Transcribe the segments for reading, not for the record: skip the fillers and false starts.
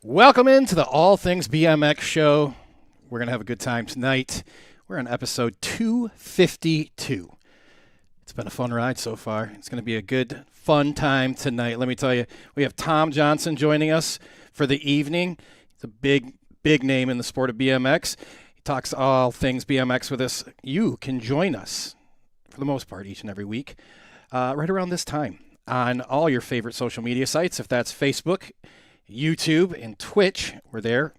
Welcome into the All Things BMX show. We're going to have a good time tonight. We're on episode 252. It's been a fun ride so far. It's going to be a good, fun time tonight. Let me tell you, we have Tom Johnson joining us for the evening. He's a big name in the sport of BMX. He talks all things BMX with us. You can join us, for the most part, each and every week, right around this time on all your favorite social media sites. If that's Facebook, YouTube, and Twitch, we're there.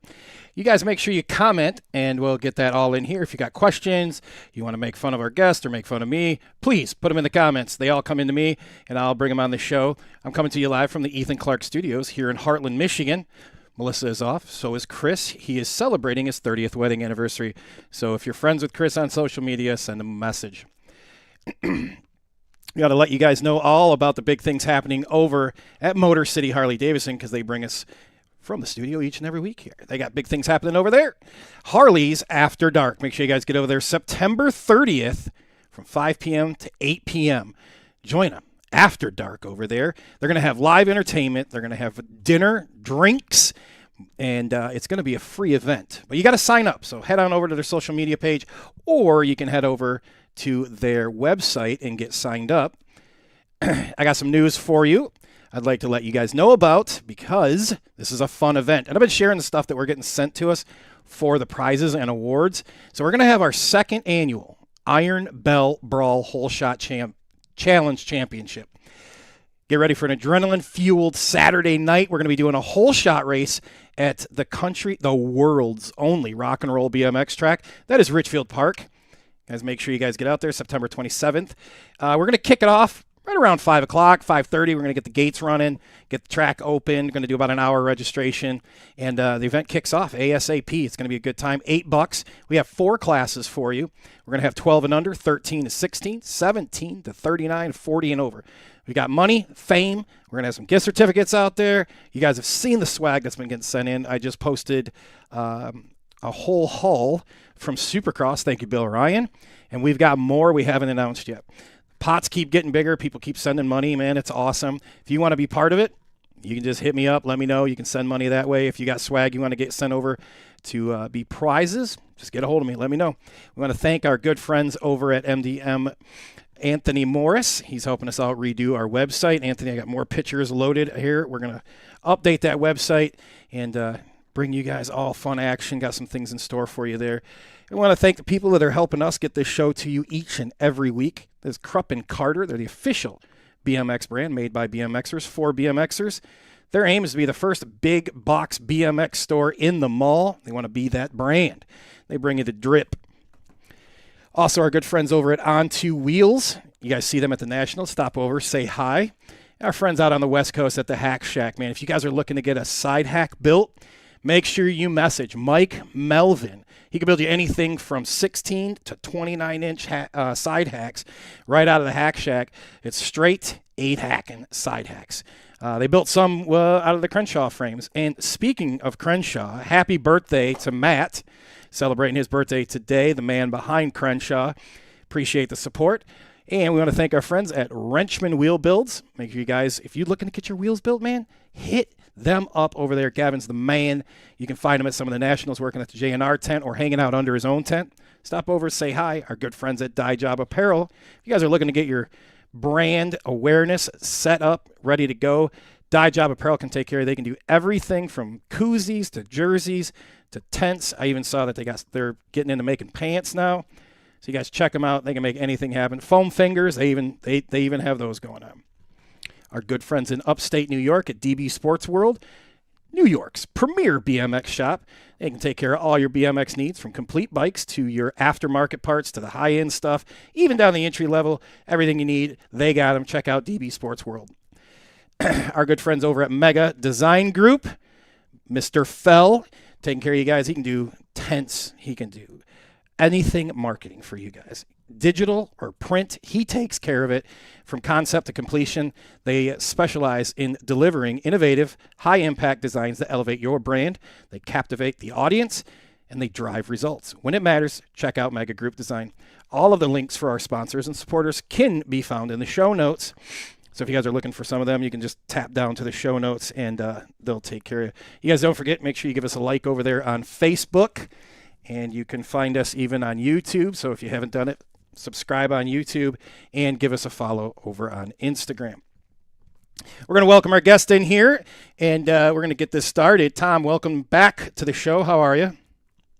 You guys make sure you comment, and we'll get that all in here. If you got questions, you want to make fun of our guest or make fun of me, please put them in the comments. They all come into me, and I'll bring them on the show. I'm coming to you live from the Ethan Clark Studios here in Heartland, Michigan. Melissa is off. So is Chris. He is celebrating his 30th wedding anniversary. So if you're friends with Chris on social media, send him a message. We got to let you guys know all about the big things happening over at Motor City Harley-Davidson because they bring us from the studio each and every week here. They got big things happening over there. Harley's After Dark. Make sure you guys get over there September 30th from 5 p.m. to 8 p.m. Join them after dark over there. They're going to have live entertainment. They're going to have dinner, drinks, and it's going to be a free event. But you got to sign up. So head on over to their social media page, or you can head over to their website and get signed up. I got some news for you I'd like to let you guys know about because this is a fun event. And I've been sharing the stuff that we're getting sent to us for the prizes and awards. So we're going to have our second annual Iron Bell Brawl Hole Shot Challenge Championship. Get ready for an adrenaline-fueled Saturday night. We're going to be doing a hole shot race at the world's only rock and roll BMX track. That is Richfield Park. Guys, make sure you guys get out there September 27th. We're going to kick it off right around 5 o'clock, 5:30. We're going to get the gates running, get the track open. We're going to do about an hour registration, and the event kicks off ASAP. It's going to be a good time. $8. We have 4 classes for you. We're going to have 12 and under, 13 to 16, 17 to 39, 40 and over. We got money, fame. We're going to have some gift certificates out there. You guys have seen the swag that's been getting sent in. I just posted a whole haul from Supercross. Thank you, Bill Ryan. And we've got more we haven't announced yet. Pots keep getting bigger. People keep sending money, man. It's awesome. If you want to be part of it, you can just hit me up. Let me know. You can send money that way. If you got swag you want to get sent over to be prizes, just get a hold of me. Let me know. We want to thank our good friends over at MDM, Anthony Morris. He's helping us out redo our website. Anthony, I got more pictures loaded here. We're going to update that website and bring you guys all fun action. Got some things in store for you there. I want to thank the people that are helping us get this show to you each and every week. There's Krupp and Carter. They're the official BMX brand made by BMXers for BMXers. Their aim is to be the first big box BMX store in the mall. They want to be that brand. They bring you the drip. Also, our good friends over at On2 Wheels. You guys see them at the National. Stop over, say hi. Our friends out on the West Coast at the Hack Shack, man. If you guys are looking to get a side hack built, make sure you message Mike Melvin. He can build you anything from 16 to 29-inch side hacks right out of the Hack Shack. It's straight 8-hacking side hacks. They built some out of the Crenshaw frames. And speaking of Crenshaw, happy birthday to Matt, celebrating his birthday today, the man behind Crenshaw. Appreciate the support. And we want to thank our friends at Wrenchman Wheel Builds. Make sure you guys, if you're looking to get your wheels built, man, hit them up over there. Gavin's the man. You can find him at some of the Nationals working at the J&R tent or hanging out under his own tent. Stop over, say hi. Our good friends at Dye Job Apparel. If you guys are looking to get your brand awareness set up, ready to go, Dye Job Apparel can take care of it. They can do everything from koozies to jerseys to tents. I even saw that they're getting into making pants now. So you guys check them out. They can make anything happen. Foam fingers, they even have those going on. Our good friends in upstate New York at DB Sports World, New York's premier BMX shop. They can take care of all your BMX needs, from complete bikes to your aftermarket parts to the high-end stuff, even down the entry level. Everything you need, they got them. Check out DB Sports World. Our good friends over at Mega Design Group, Mr. Fell, taking care of you guys. He can do tents. He can do anything marketing for you guys. Digital or print, he takes care of it from concept to completion. They specialize in delivering innovative, high-impact designs that elevate your brand. They captivate the audience, and they drive results. When it matters, check out Mega Group Design. All of the links for our sponsors and supporters can be found in the show notes. So if you guys are looking for some of them, you can just tap down to the show notes and they'll take care of you. You guys don't forget, make sure you give us a like over there on Facebook. And you can find us even on YouTube. So if you haven't done it, subscribe on YouTube and give us a follow over on Instagram. We're going to welcome our guest in here, and we're going to get this started. Tom, welcome back to the show. How are you?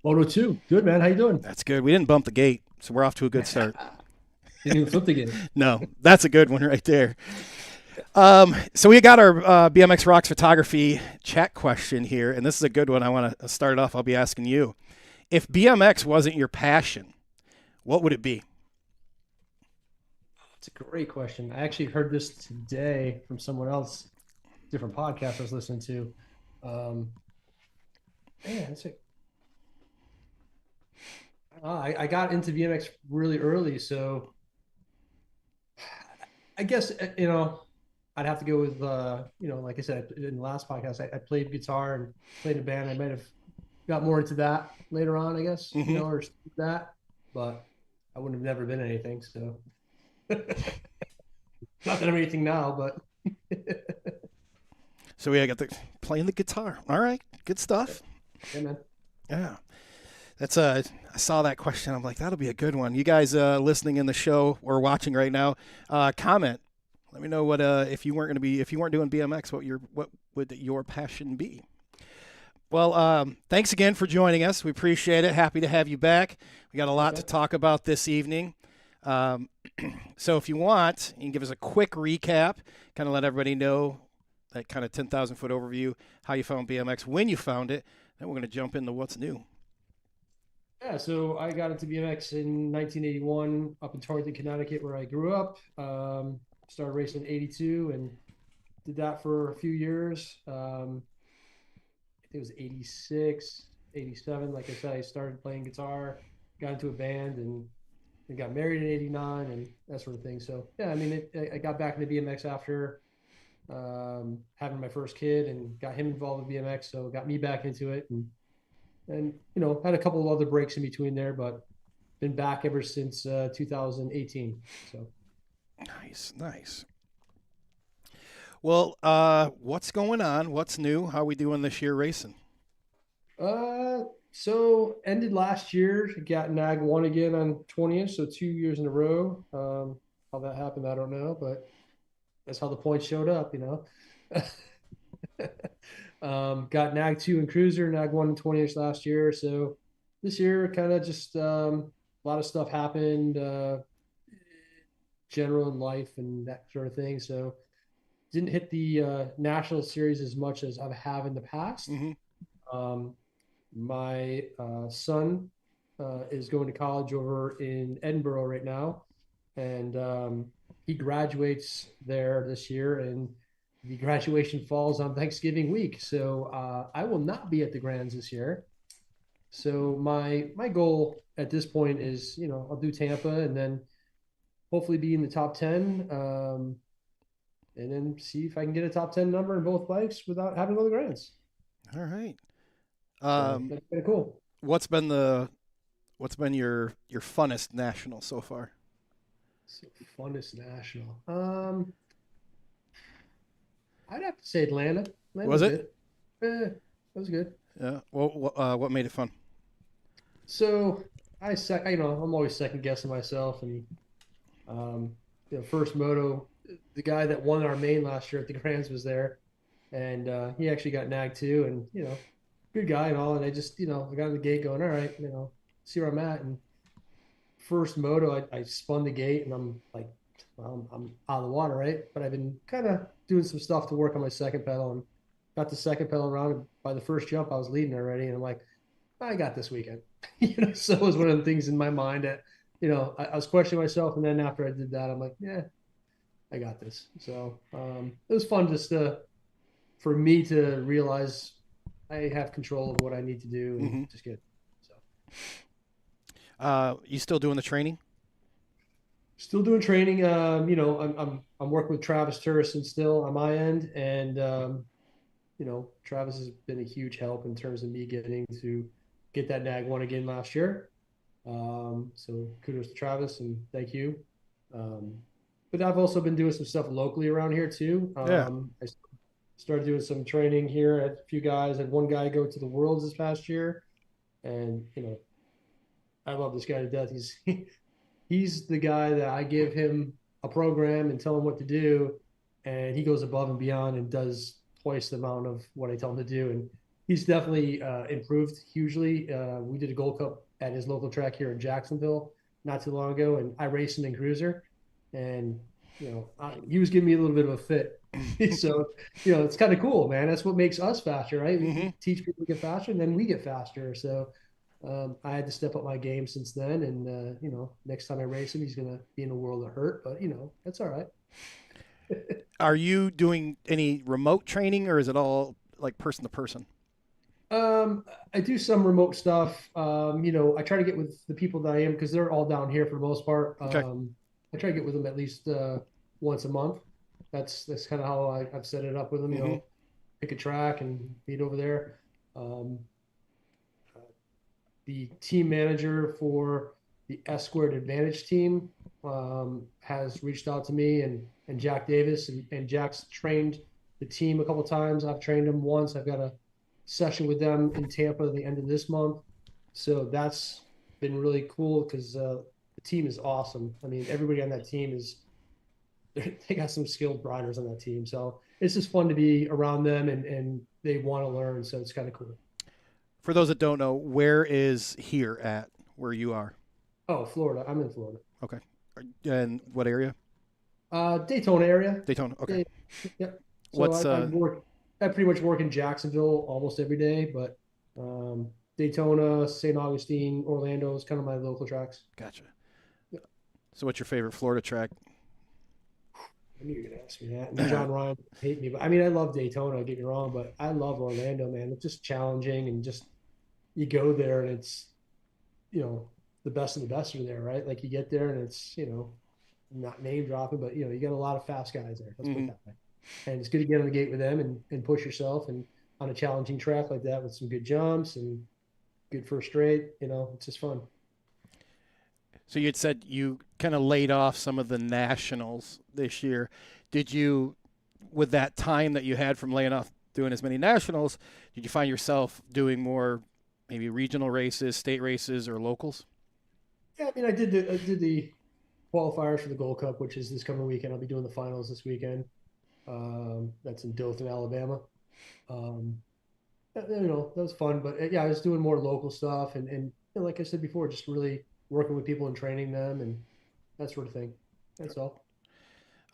Moto 2. Good, man. How you doing? That's good. We didn't bump the gate, so we're off to a good start. Didn't even flip the game. No, that's a good one right there. So we got our BMX Rocks photography chat question here, and this is a good one. I want to start it off. I'll be asking you. If BMX wasn't your passion, what would it be? It's a great question. I actually heard this today from someone else, different podcast I was listening to. It's like, I got into BMX really early, so I guess, I'd have to go with, like I said in the last podcast, I played guitar and played in a band. I might have got more into that later on, I guess, Mm-hmm. or that, but I wouldn't have never been anything. So not that I'm anything now, but So we got playing the guitar. All right, good stuff. yeah, man. Yeah, that's I saw that question. I'm like, that'll be a good one. You guys listening in the show or watching right now, comment. Let me know what if you weren't doing BMX, what would your passion be? Well, thanks again for joining us. We appreciate it. Happy to have you back. We got a lot to talk about this evening. So if you want, you can give us a quick recap, kind of let everybody know that kind of 10,000 foot overview, how you found BMX, when you found it. Then we're going to jump into what's new. Yeah, so I got into BMX in 1981 up in Torrington, Connecticut, where I grew up. Started racing in 82 and did that for a few years. I think it was 86, 87. Like I said, I started playing guitar, got into a band, and got married in 89 and that sort of thing. So, yeah, I mean, I got back into BMX after having my first kid and got him involved with BMX. So got me back into it and had a couple of other breaks in between there, but been back ever since 2018. So Nice. Well, what's going on? What's new? How are we doing this year racing? so ended last year, got NAG one again on 20th, so 2 years in a row. How that happened, I don't know, but that's how the points showed up. Got NAG two and cruiser, NAG one and 20th last year. So this year, kind of just a lot of stuff happened, general in life and that sort of thing. So didn't hit the national series as much as I have in the past. Mm-hmm. My son is going to college over in Edinburgh right now, and he graduates there this year, and the graduation falls on Thanksgiving week. So I will not be at the Grands this year. So my goal at this point is, I'll do Tampa and then hopefully be in the top 10, and then see if I can get a top 10 number in both bikes without having to go to the Grands. All right. So that's kind of cool. What's been your funnest national so far? So funnest national. I'd have to say Atlanta. Atlanta Was was it? good. That was good. Yeah. Well, what made it fun? So I'm always second guessing myself, and first moto, the guy that won our main last year at the Grands was there, and he actually got nagged too, and good guy and all, and I just I got in the gate going, all right, see where I'm at, and first moto I spun the gate and I'm like, well, I'm out of the water, right? But I've been kind of doing some stuff to work on my second pedal and got the second pedal around, and by the first jump I was leading already, and I'm like, I got this weekend. So it was one of the things in my mind that I was questioning myself, and then after I did that, I'm like, yeah, I got this. So it was fun just for me to realize I have control of what I need to do and Mm-hmm. just get. So You still doing the training? still doing training. I'm working with Travis Turrison still on my end, and Travis has been a huge help in terms of me getting to get that NAG one again last year. So kudos to Travis and thank you. but I've also been doing some stuff locally around here too. Yeah. I started doing some training here at a few guys. I had one guy go to the Worlds this past year, and I love this guy to death. He's the guy that I give him a program and tell him what to do, and he goes above and beyond and does twice the amount of what I tell him to do. And he's definitely improved hugely. We did a Gold Cup at his local track here in Jacksonville not too long ago, and I raced him in cruiser, and he was giving me a little bit of a fit. So it's kind of cool, man. That's what makes us faster, right? Hmm. We teach people to get faster, and then we get faster. So I had to step up my game since then, and next time I race him, he's gonna be in a world of hurt, but that's all right. Are you doing any remote training, or is it all like person to person? I do some remote stuff. I try to get with the people that I am because they're all down here for the most part. Okay. I try to get with them at least once a month. That's kind of how I've set it up with them. Hmm. Pick a track and meet over there. Um, the team manager for the S Squared Advantage team has reached out to me and Jack Davis and Jack's trained the team a couple times. I've trained them once. I've got a session with them in Tampa at the end of this month. So that's been really cool because the team is awesome. I mean, everybody on that team they got some skilled riders on that team. So it's just fun to be around them and they want to learn. So it's kind of cool. For those that don't know, where is here at where you are? Oh, Florida. I'm in Florida. Okay. And what area? Daytona area. Daytona. Okay. Yeah, yep. So What's I pretty much work in Jacksonville almost every day, but Daytona, St. Augustine, Orlando is kind of my local tracks. Gotcha. So what's your favorite Florida track? I knew you were gonna ask me that. And John Ryan hate me, but I mean I love Daytona, don't get me wrong, but I love Orlando, man. It's just challenging and just you go there and it's you know the best of the best are there, right? Like you get there and it's not name dropping, but you got a lot of fast guys there. Let's put it Hmm. that way. And it's good to get on the gate with them and push yourself and on a challenging track like that with some good jumps and good first straight, it's just fun. So you had said you kind of laid off some of the nationals this year. Did you, with that time that you had from laying off doing as many nationals, did you find yourself doing more maybe regional races, state races, or locals? Yeah, I mean, I did the qualifiers for the Gold Cup, which is this coming weekend. I'll be doing the finals this weekend. That's in Dothan, Alabama. Um, that was fun, but yeah, I was doing more local stuff and like I said before, just really working with people and training them and that sort of thing. That's all.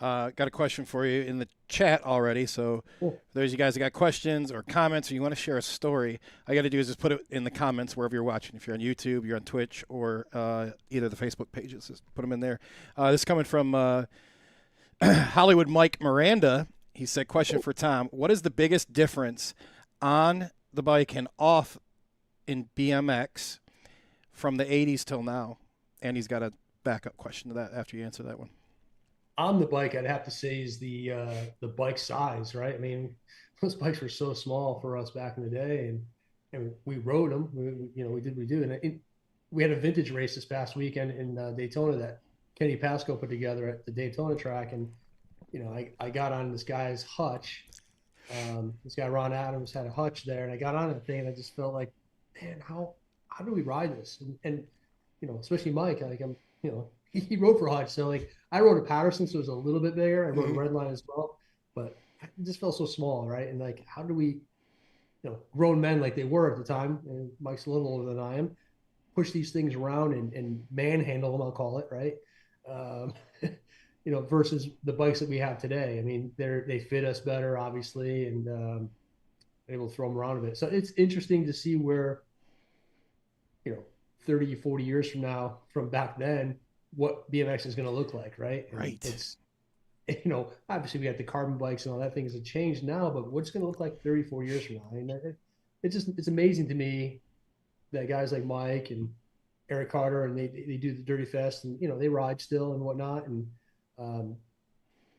Got a question for you in the chat already. So, Cool. for those of you guys that got questions or comments, or you want to share a story, all you got to do is just put it in the comments wherever you're watching. If you're on YouTube, you're on Twitch, or either the Facebook pages, just put them in there. This is coming from Hollywood Mike Miranda. He said, question for Tom. What is the biggest difference on the bike and off in BMX from the 80s till now? And he's got a backup question to that after you answer that one. On the bike, I'd have to say is the bike size, right? I mean, those bikes were so small for us back in the day, and we rode them. We did we do, and we had a vintage race this past weekend in Daytona that Kenny Pasco put together at the Daytona track, and I got on this guy's hutch. This guy Ron Adams had a hutch there, and I got on that thing, and I just felt like, man, how do we ride this? And especially Mike, like he rode for Hutch, so like I rode a Patterson, so it was a little bit bigger. I rode a Mm-hmm. Redline as well, but it just felt so small, right? And like, how do we, grown men like they were at the time, and Mike's a little older than I am, push these things around and manhandle them, I'll call it, right? Um, versus the bikes that we have today. I mean, they fit us better, obviously, and able to throw them around a bit. So it's interesting to see where, you know, 30, 40 years from now, from back then, what BMX is going to look like, right? And Right. it's, obviously we got the carbon bikes and all that things have changed now, but what's going to look like 30, 40 years from now? I mean, it's amazing to me that guys like Mike and Eric Carter and they do the Dirty Fest and they ride still and whatnot, and um,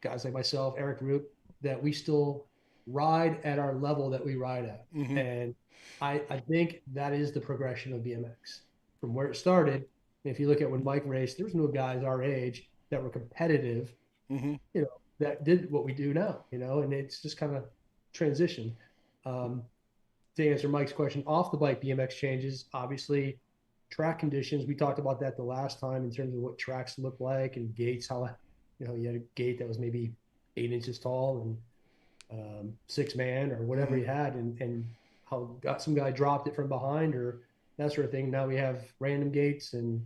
guys like myself, Eric Root, that we still ride at our level that we ride at, Mm-hmm. and I think that is the progression of BMX from where it started. If you look at when Mike raced, there was no guys our age that were competitive Mm-hmm. that did what we do now, and it's just kind of transition. Um, to answer Mike's question, off the bike BMX changes, obviously track conditions. We talked about that the last time in terms of what tracks look like and gates, how, you had a gate that was maybe 8 inches tall and 6 man or whatever Mm-hmm. he had, and how got some guy dropped it from behind or that sort of thing. Now we have random gates and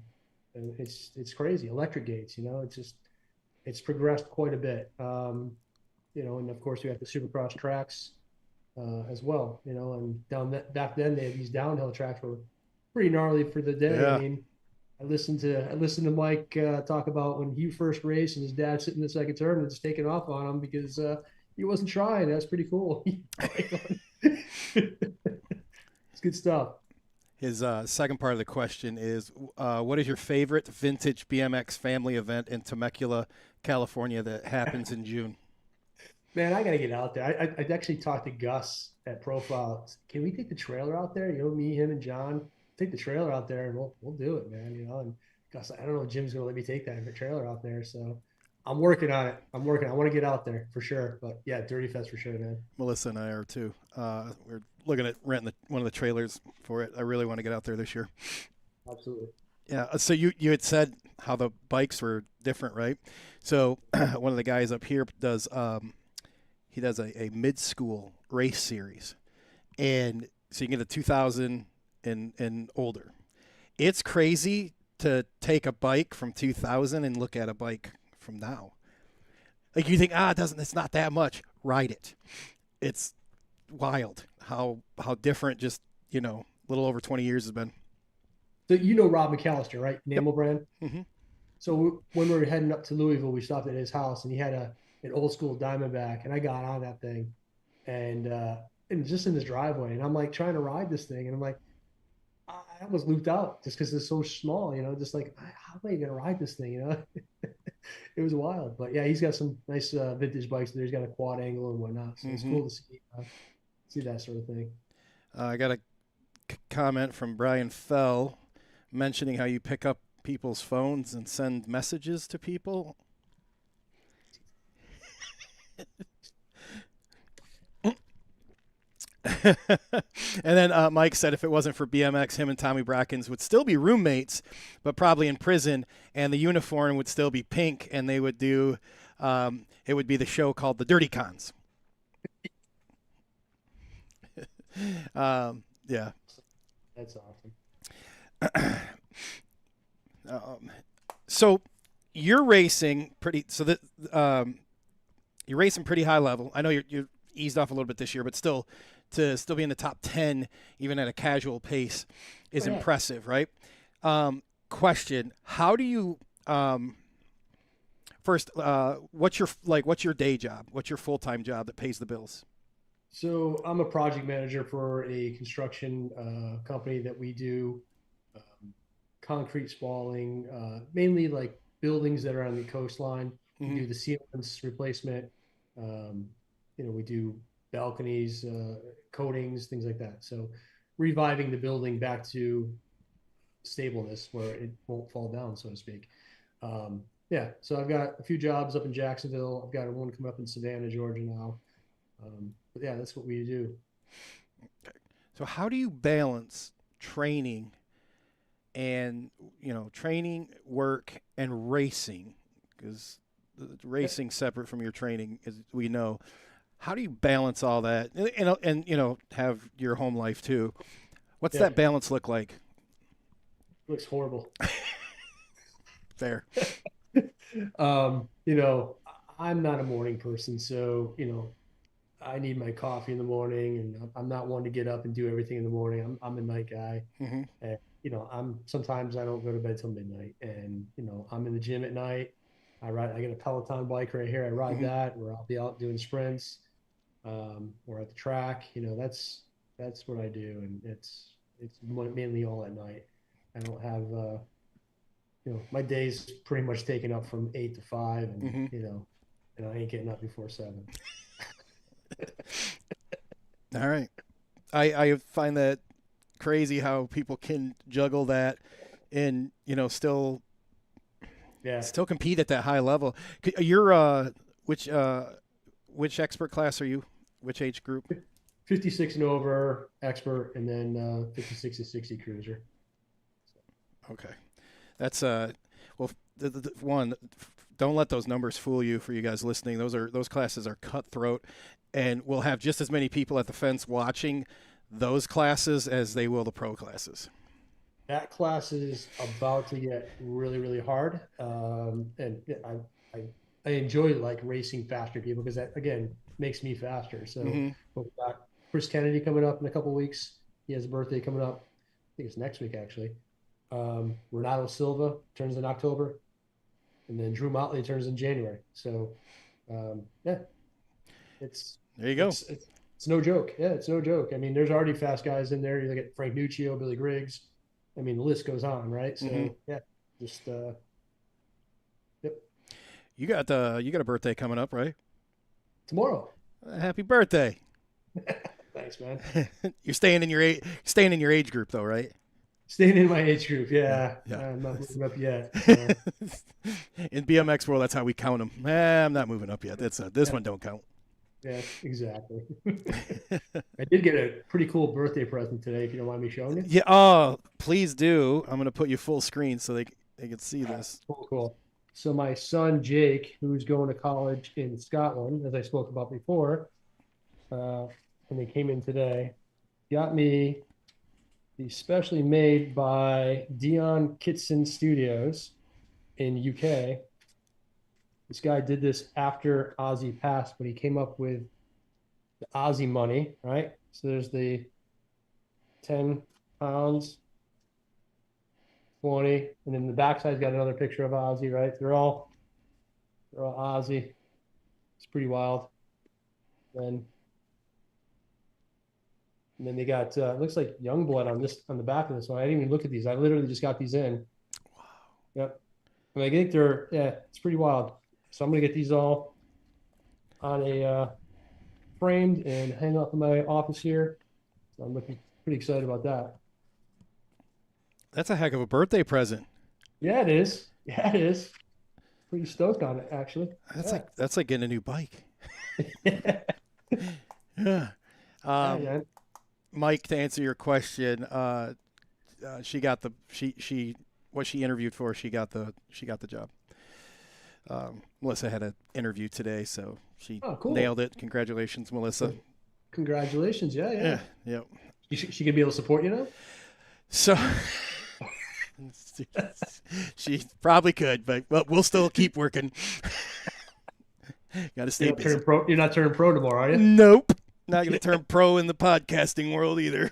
it's crazy. Electric gates, it's just, it's progressed quite a bit. And of course we have the supercross tracks as well, and back then they had these downhill tracks were pretty gnarly for the day. I Yeah. mean, I listened to Mike talk about when he first raced and his dad sitting in the second turn and just taking off on him because he wasn't trying. That's pretty cool. It's good stuff. His second part of the question is, what is your favorite vintage BMX family event in Temecula, California that happens in June? Man, I gotta get out there. I actually talked to Gus at Profile. Can we take the trailer out there? Me, him, and John take the trailer out there, and we'll do it, man. And Gus, I don't know if Jim's gonna let me take that trailer out there, so I'm working on it. I'm working. I want to get out there for sure. But yeah, Dirty Fest for sure, man. Melissa and I are too. We're looking at renting one of the trailers for it. I really want to get out there this year. Absolutely. Yeah. So you had said how the bikes were different, right? So one of the guys up here does he does a mid school race series, and so you can get a 2000 and older. It's crazy to take a bike from 2000 and look at a bike from now. Like you think, it's not that much. Ride it. It's wild how different just, a little over 20 years has been. So Rob McAllister, right? Yep. Enamel brand. Mm-hmm. So when we were heading up to Louisville, we stopped at his house, and he had an old school Diamondback, and I got on that thing, and just in his driveway, and I'm like trying to ride this thing, and I'm like, I was looped out just because it's so small, just like how am I gonna ride this thing, It was wild, but yeah, he's got some nice vintage bikes there. He's got a quad angle and whatnot, so it's Mm-hmm. cool to see that sort of thing. I got a comment from Brian Fell mentioning how you pick up people's phones and send messages to people. And then Mike said if it wasn't for BMX, him and Tommy Brackens would still be roommates, but probably in prison, and the uniform would still be pink, and they would do it would be the show called the Dirty Cons. Yeah. That's awesome. So you're racing pretty. So that you're racing pretty high level. I know you're eased off a little bit this year, but still, to still be in the top 10, even at a casual pace, is impressive, right? Question: how do you first? What's your day job? What's your full time job that pays the bills? So I'm a project manager for a construction company that we do concrete spalling, mainly like buildings that are on the coastline. We Mm-hmm. do the sealants replacement. Um, we do balconies, coatings, things like that. So reviving the building back to stableness where it won't fall down, so to speak. Yeah, so I've got a few jobs up in Jacksonville. I've got one coming up in Savannah, Georgia now. But yeah, that's what we do. So how do you balance training and training, work, and racing? Because racing separate from your training, as we know. How do you balance all that and have your home life too? What's Yeah, that balance look like? looks horrible. Fair. You know, I'm not a morning person, so I need my coffee in the morning, and I'm not one to get up and do everything in the morning. I'm a night guy, Mm-hmm. and I'm sometimes I don't go to bed till midnight, and I'm in the gym at night. I get a Peloton bike right here. I ride Mm-hmm. that, where I'll be out doing sprints, or at the track. That's what I do, and it's mainly all at night. I don't have my day's pretty much taken up from 8 to 5, and Mm-hmm. and I ain't getting up before 7. All right. I find that crazy how people can juggle that and still Yeah. Still compete at that high level. You're which expert class are you? Which age group? 56 and over expert, and then 56 to 60 cruiser. Okay, that's well, the one. Don't let those numbers fool you. For you guys listening, those classes are cutthroat, and we'll have just as many people at the fence watching those classes as they will the pro classes. That class is about to get really, really hard. And yeah, I enjoy like racing faster people because that again makes me faster. So Mm-hmm. we've got Chris Kennedy coming up in a couple of weeks. He has a birthday coming up. I think it's next week actually. Renato Silva turns in October, and then Drew Motley turns in January. So yeah, it's There you go. it's no joke. Yeah, it's no joke. I mean, there's already fast guys in there. You look at Frank Nuccio, Billy Griggs. I mean, the list goes on, right? So Mm-hmm. yeah, just yep. You got a birthday coming up, right? Tomorrow. Happy birthday! Thanks, man. You're staying in your age group though, right? Staying in my age group. Yeah, Yeah. I'm not moving up yet. So. In BMX world, that's how we count them. I'm not moving up yet. That's this Yeah. one don't count. Yeah, exactly. I did get a pretty cool birthday present today, if you don't mind me showing you. Yeah. Oh, please do. I'm gonna put you full screen so they can see this. Cool, cool. So my son Jake, who's going to college in Scotland, as I spoke about before, and they came in today, got me the specially made by Dion Kitson Studios in UK. This guy did this after Ozzy passed, but he came up with the Ozzy money, right? So there's the 10 pounds, 20, and then the backside's got another picture of Ozzy, right? They're all Ozzy. It's pretty wild. Then and then they got it looks like Youngblood on the back of this one. I didn't even look at these. I literally just got these in. Wow. Yep. And I think it's pretty wild. So I'm gonna get these all on a framed and hang up in my office here. So I'm looking pretty excited about that. That's a heck of a birthday present. Yeah, it is. Yeah, it is. Pretty stoked on it, actually. That's like getting a new bike. Yeah. Yeah. Yeah. Mike, to answer your question, she got the what she interviewed for. She got the job. Melissa had an interview today, so she cool. nailed it. Congratulations, Melissa. Congratulations. Yeah. Yep. She could be able to support you now? So she probably could, but we'll still keep working. Got to stay busy. You're not turning pro tomorrow, are you? Nope. Not going to turn pro in the podcasting world either.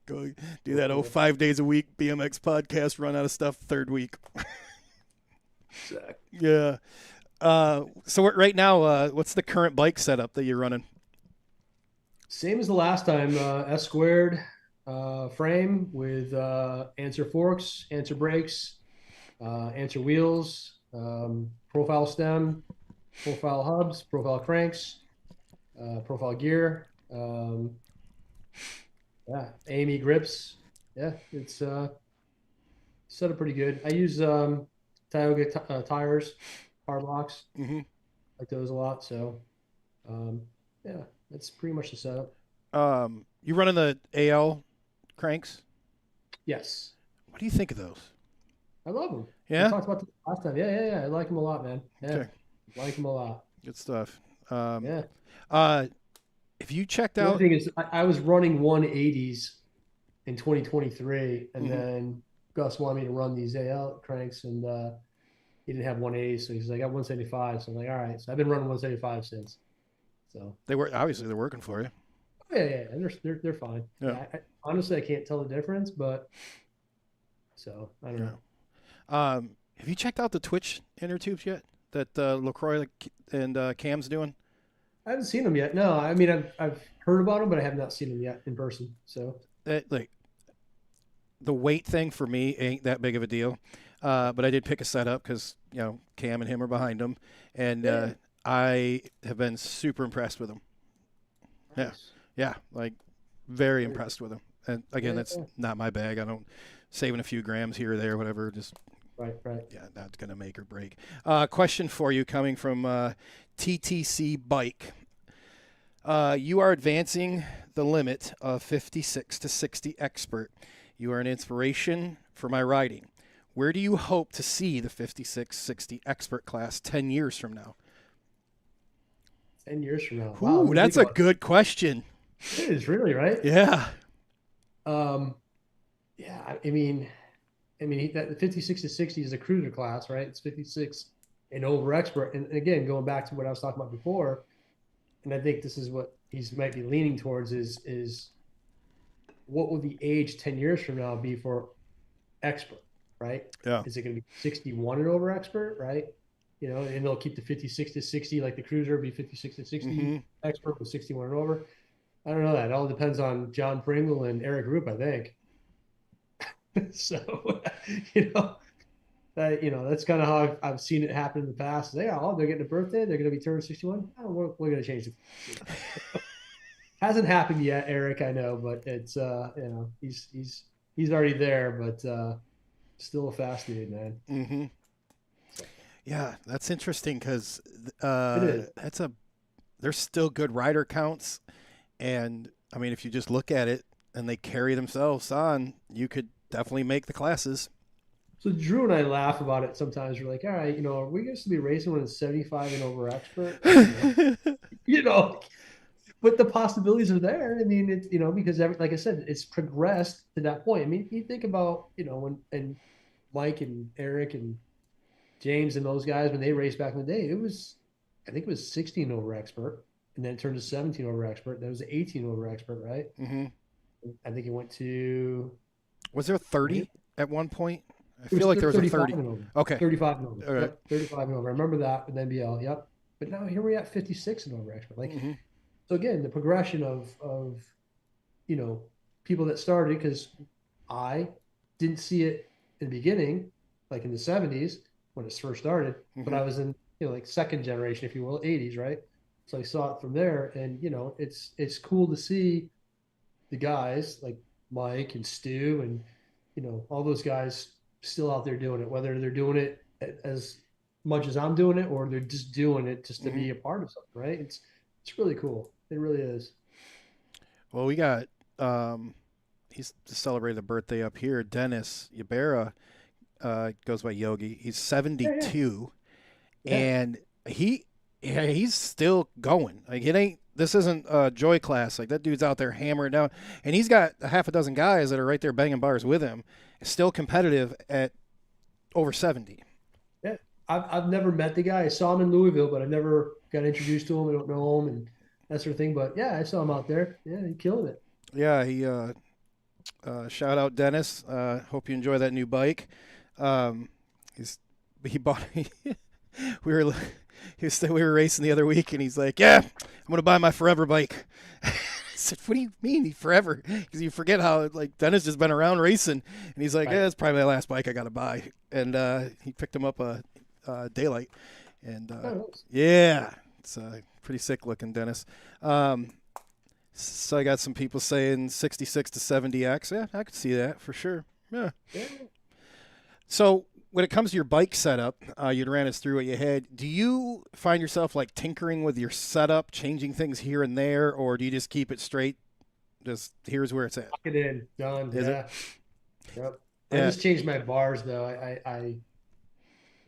Go do that 5 days a week BMX podcast, run out of stuff third week. Exactly. Yeah. So right now, what's the current bike setup that you're running? Same as the last time, S squared frame with answer forks, answer brakes, answer wheels, profile stem, profile hubs, profile cranks, profile gear, AME grips. Yeah, it's set up pretty good. I use Tioga tires, hard blocks. Mm-hmm. Like those a lot. So, yeah, that's pretty much the setup. You running the AL cranks? Yes. What do you think of those? I love them. Yeah? We talked about this last time. Yeah. I like them a lot, man. Yeah. Okay. Like them a lot. Good stuff. Yeah. If you checked The out, other thing is I was running 180s in 2023, and then Gus wanted me to run these AL cranks, and he didn't have 180s, so he's like, I got 175. So I'm like, all right. So I've been running 175 since. So they're working for you. yeah, they're fine. Yeah. Honestly, I can't tell the difference, but so I don't know. Have you checked out the Twitch inner tubes yet that LaCroix and Cam's doing? I haven't seen them yet. No, I mean I've heard about them, but I have not seen them yet in person. So Like the weight thing for me ain't that big of a deal, but I did pick a set up because Cam and him are behind him, and I have been super impressed with them. nice. Yeah, like very impressed with them. And again, that's not my bag. I don't saving a few grams here or there, whatever. Just Right, right. yeah, not gonna make or break. Question for you coming from TTC Bike. You are advancing the limit of 56 to 60 expert. You are an inspiration for my riding. Where do you hope to see the 56-60 expert class 10 years from now? 10 years from now. Wow, let Ooh, me think that's a about good question. it. It is really right. Yeah. Um, yeah, that the 56 to 60 is a cruiser class, right? It's 56 and over expert. And again, going back to what I was talking about before, and I think this is what he's might be leaning towards is what will the age 10 years from now be for expert, right? Yeah. Is it going to be 61 and over expert, right? And they'll keep the 56 to 60, like the cruiser be 56 to 60 Mm-hmm. expert with 61 and over. I don't know that. It all depends on John Pringle and Eric Roop, I think. So, you know, that's kind of how I've seen it happen in the past. They're getting a birthday. They're going to be turning 61. Oh, we're going to change it. Hasn't happened yet, Eric. I know, but it's he's already there, but still a fascinating man. Mm-hmm. So Yeah, that's interesting because it is. there's still good rider counts, and I mean if you just look at it and they carry themselves on, you could definitely make the classes. So Drew and I laugh about it sometimes. We're like, all right, are we going to be racing when it's 75 and over expert? You know, but the possibilities are there. I mean, it's because like I said, it's progressed to that point. I mean, you think about when and Mike and Eric and James and those guys when they raced back in the day, I think it was 16 over expert, and then it turned to 17 over expert. That was 18 over expert, right? Mm-hmm. I think it went to Was there 30 20. at one point? I It was feel like there was a 35 30. and over. Okay. 35 and over. All right. Yep, 35 and over. I remember that with NBL. Yep. But now here we're at 56 and over expert. Like, Mm-hmm. so again, the progression of you know, people that started because I didn't see it in the beginning, like in the 70s when it first started, but Mm-hmm. I was in, like second generation, if you will, 80s, right? So I saw it from there. And, it's cool to see the guys like Mike and Stu and, all those guys still out there doing it, whether they're doing it as much as I'm doing it or they're just doing it just to Mm-hmm. be a part of something, right? It's really cool. It really is. Well, we got he's celebrated a birthday up here. Dennis Yabera goes by Yogi. He's Yeah, yeah, 72, yeah. and he's still going. Like it ain't. This isn't a joy class. Like that dude's out there hammering down, and he's got a half a dozen guys that are right there banging bars with him. Still competitive at over 70. Yeah, I've never met the guy. I saw him in Louisville, but I never got introduced to him. I don't know him and that sort of thing. But yeah, I saw him out there. Yeah, he killed it. Yeah, he shout out Dennis. Hope you enjoy that new bike. Um, he's he bought. we were we were racing the other week, and he's like, "Yeah, I'm gonna buy my forever bike." I said, "What do you mean forever?" Because you forget how like Dennis has been around racing, and he's like, Right. "Yeah, it's probably my last bike I gotta buy." And he picked him up a Daylight, and Oh, nice. yeah, it's pretty sick looking, Dennis. Um, so I got some people saying 66 to 70x. Yeah, I could see that for sure. Yeah. Yeah. So when it comes to your bike setup, you ran us through what you had. Do you find yourself like tinkering with your setup, changing things here and there, or do you just keep it straight? Just here's where it's at. Lock it in. Done. Is it? Yeah. Yep. I Yeah. just changed my bars though. I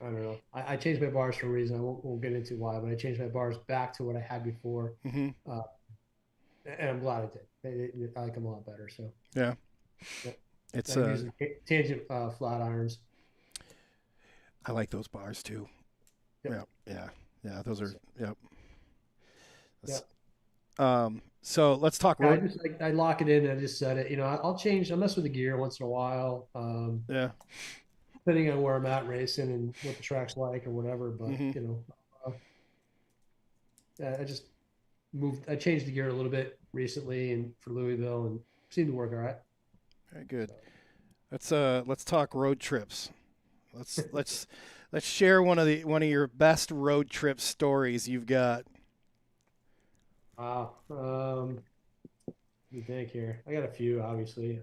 don't know. I changed my bars for a reason. I won't get into why, but I changed my bars back to what I had before. Hmm. Uh, and I'm glad I did. I like them a lot better. So Yeah. yeah. It's I'm using tangent flat irons. I like those bars too. Yep. Yeah. Yeah. Yeah. Those are. Yep. Yeah. So let's talk I road. just I lock it in and I just set it. I'll change. I mess with the gear once in a while, Yeah. depending on where I'm at racing and what the track's like or whatever. But Hmm. I just moved. I changed the gear a little bit recently and for Louisville and seemed to work all right. Very good. Let's talk road trips. Let's let's let's share one of your best road trip stories you've got. Wow. Let me think here. I got a few, obviously.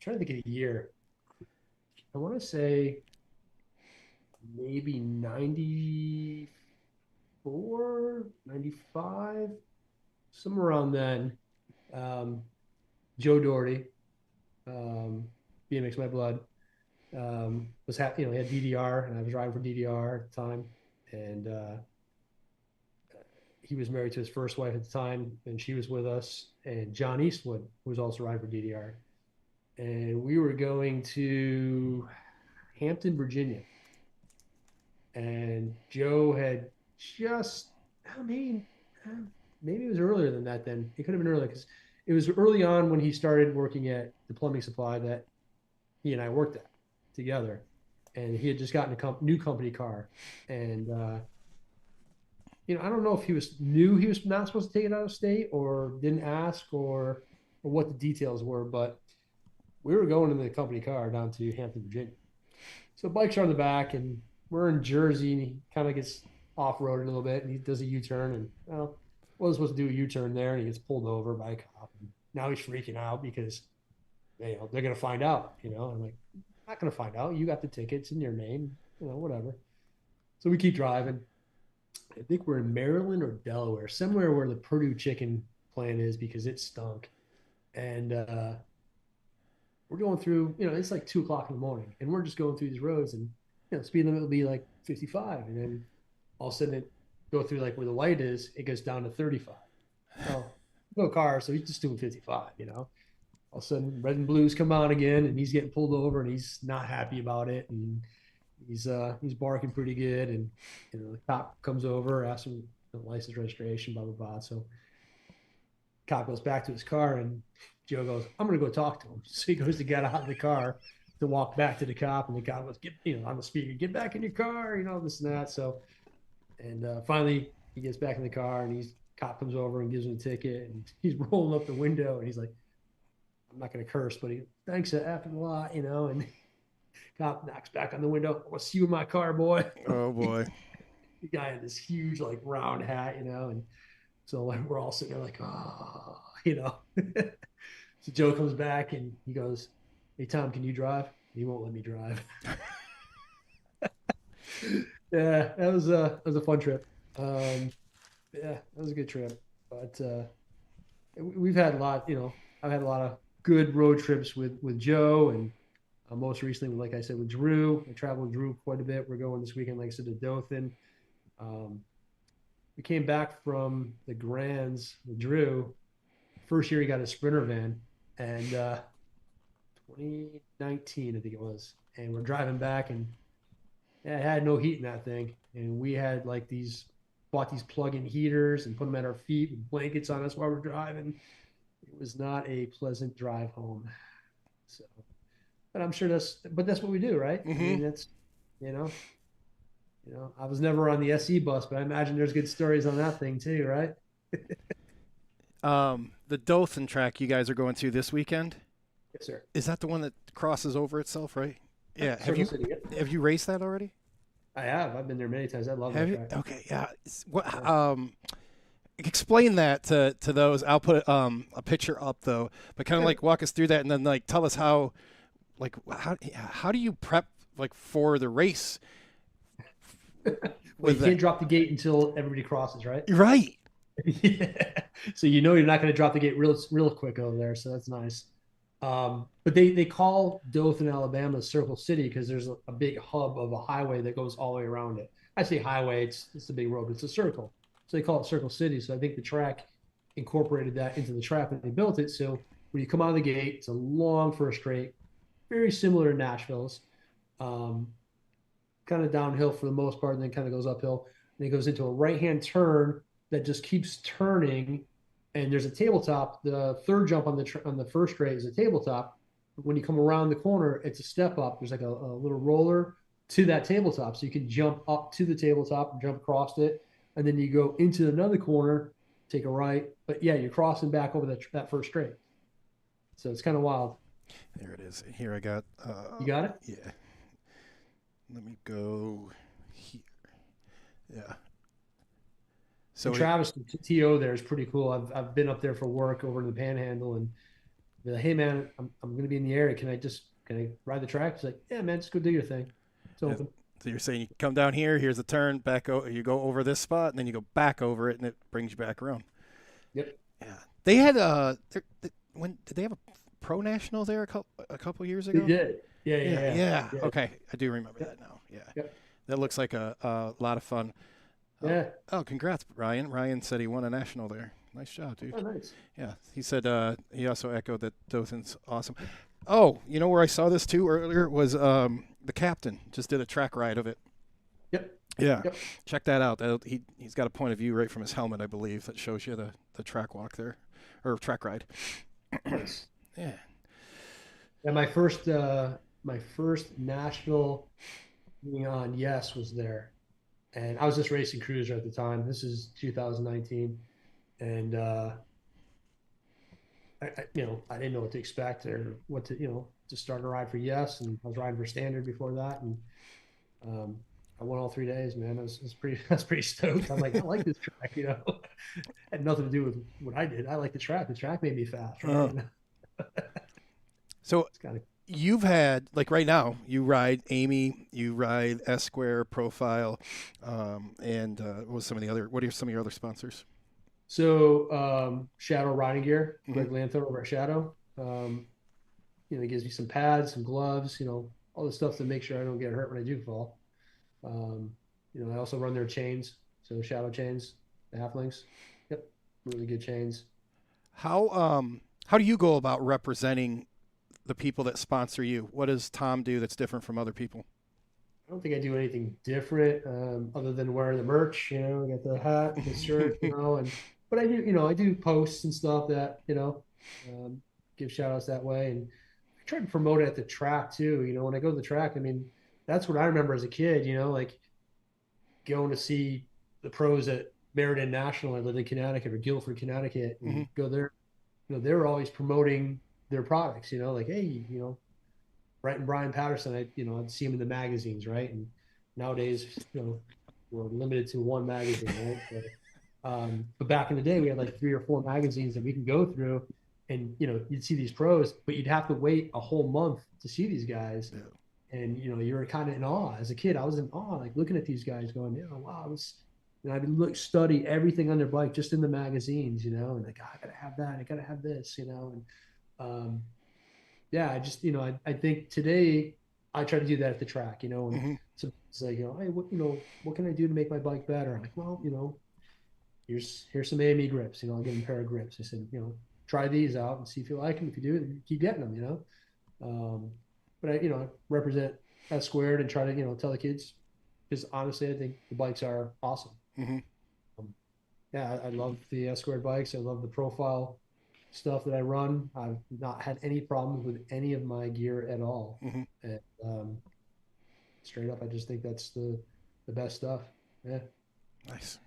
trying to think of a year. I want to say maybe 94, 95, somewhere around then. Um, Joe Doherty, um, BMX My Blood, was happy, he had DDR, and I was driving for DDR at the time. And he was married to his first wife at the time, and she was with us. And John Eastwood, who was also riding for DDR. And we were going to Hampton, Virginia. And Joe had just, I mean, maybe it was earlier than that then. It could have been earlier because it was early on when he started working at the plumbing supply that he and I worked at together. And he had just gotten a new company car. And, I don't know if knew he was not supposed to take it out of state or didn't ask or what the details were, but we were going in the company car down to Hampton, Virginia. So bikes are on the back, and we're in Jersey, and he kind of gets off-roaded a little bit, and he does a U-turn, and wasn't supposed to do a U-turn there, and he gets pulled over by a cop. And now he's freaking out because they're going to find out. I'm like, not going to find out. You got the tickets in your name, whatever. So we keep driving. I think we're in Maryland or Delaware, somewhere where the Purdue chicken plant is because it stunk. And we're going through, it's like 2 o'clock in the morning, and we're just going through these roads, and speed limit will be like 55, and then all of a sudden it go through like where the light is, it goes down to 35. Oh, no car, so he's just doing 55. All of a sudden red and blues come on again, and he's getting pulled over, and he's not happy about it, and he's barking pretty good, and the cop comes over, asks him the license, registration, blah blah blah. So cop goes back to his car, and Joe goes, I'm going to go talk to him. So he goes to get out of the car to walk back to the cop, and the cop goes, get, on the speaker, get back in your car, this and that. So, and finally he gets back in the car, and cop comes over and gives him a ticket, and he's rolling up the window, and he's like, I'm not going to curse, but thanks a effing lot, and cop knocks back on the window. I'll see you in my car, boy. Oh boy. The guy had this huge, like, round hat, and so like we're all sitting there like, oh, So Joe comes back, and he goes, hey, Tom, can you drive? He won't let me drive. Yeah, that was a fun trip. Yeah, that was a good trip. But we've had a lot, I've had a lot of good road trips with Joe, and most recently, like I said, with Drew. I traveled with Drew quite a bit. We're going this weekend, like I said, to Dothan. We came back from the Grands with Drew. First year he got a Sprinter van, and 2019 I think it was, and we're driving back, and yeah, it had no heat in that thing, and we had bought these plug-in heaters and put them at our feet with blankets on us while we're driving. It was not a pleasant drive home. So, but I'm sure that's what we do, right? Mm-hmm. I mean, that's I was never on the SE bus, but I imagine there's good stories on that thing too, right? The Dothan track you guys are going to this weekend, Yes, sir. is that the one that crosses over itself, right? Yeah. Circle City. Yep. Have you raced that already? I have. I've been there many times. I love Have that you? track. Okay. Yeah. What? Yeah. Explain that to those. I'll put a picture up though, but kind of like walk us through that, and then like tell us how do you prep like for the race? Well, you can't drop the gate until everybody crosses, right? Right. Yeah. So you're not going to drop the gate real quick over there. So that's nice. But they call Dothan, Alabama, Circle City because there's a big hub of a highway that goes all the way around it. I say highway, it's a big road, but it's a circle. So they call it Circle City. So I think the track incorporated that into the track when they built it. So when you come out of the gate, it's a long first straight, very similar to Nashville's. Kind of downhill for the most part, and then kind of goes uphill. And it goes into a right-hand turn that just keeps turning, and there's a tabletop. The third jump on the first straight is a tabletop. When you come around the corner, it's a step up. There's like a little roller to that tabletop, so you can jump up to the tabletop and jump across it, and then you go into another corner, take a right. But yeah, you're crossing back over that first straight. So it's kind of wild. There it is. Here I got. You got it? Yeah. Let me go here. Yeah. So Travis, the TO there is pretty cool. I've been up there for work over in the Panhandle, and Be like, hey man, I'm gonna be in the area. Can I ride the track? He's like, yeah man, just go do your thing. It's Yeah. open. So you're saying you come down here, here's a turn, you go over this spot, and then you go back over it, and it brings you back around. Yep. Yeah. They had when did they have a pro national there a couple years They ago? did. Yeah, yeah, Yeah, yeah. yeah. Yeah. Okay, I do remember Yep. that now. Yeah, Yep. that looks like a lot of fun. Oh, Yeah. oh, congrats, Ryan. Ryan said he won a national there. Nice job, dude. Oh, nice. Yeah, he said he also echoed that Dothan's awesome. Oh, you know where I saw this too earlier was the captain just did a track ride of it. Yep. Yeah, Yep. check that out. He's got a point of view right from his helmet, I believe, that shows you the track walk there, or track ride. Nice. Yeah. And my first national being on Yes was there. And I was just racing cruiser at the time. This is 2019. And I didn't know what to expect or what to, to start a ride for Yes. And I was riding for standard before that. And um, I won all 3 days, man. I was pretty I was pretty stoked. I'm like, I like this track. Had nothing to do with what I did. I like the track. The track made me fast, right? Uh, so It's kind of you've had like right now you ride Amy, you ride S Square Profile, and what was some of the other? What are some of your other sponsors? so Shadow riding gear, Hmm. Greg Lantho over at Shadow. He gives me some pads, some gloves, all the stuff to make sure I don't get hurt when I do fall. Um, I also run their chains, so Shadow chains, the half links. Yep, really good chains. How do you go about representing the people that sponsor you? What does Tom do that's different from other people? I don't think I do anything different other than wear the merch. I got the hat, the shirt, and but I do posts and stuff that um, give shout outs that way, and I try to promote it at the track too. When I go to the track, I mean, that's what I remember as a kid. Like going to see the pros at Meriden National. I lived in Connecticut or Guilford, Connecticut, Hmm. and go there. They were always promoting their products. Like hey, Brent and Brian Patterson, I'd see them in the magazines, right? And nowadays, we're limited to one magazine, right? But back in the day, we had like 3 or 4 magazines that we can go through, and you'd see these pros, but you'd have to wait a whole month to see these guys, Yeah. and you're kind of in awe. As a kid, I was in awe, like looking at these guys, going, wow, this. And I'd study everything on their bike just in the magazines, and like, oh, I gotta have that, I gotta have this, and yeah, I just, I think today I try to do that at the track, and Hmm. so it's like, hey, what can I do to make my bike better? I'm like, well, here's some AME grips, I'll give them a pair of grips. I said, try these out and see if you like them. If you do, keep getting them. Um, but I represent S squared and try to, tell the kids because honestly, I think the bikes are awesome. Hmm. Um, yeah, I love the S squared bikes. I love the profile stuff that I run. I've not had any problems with any of my gear at all. Hmm. And straight up, I just think that's the best stuff. Yeah. Nice.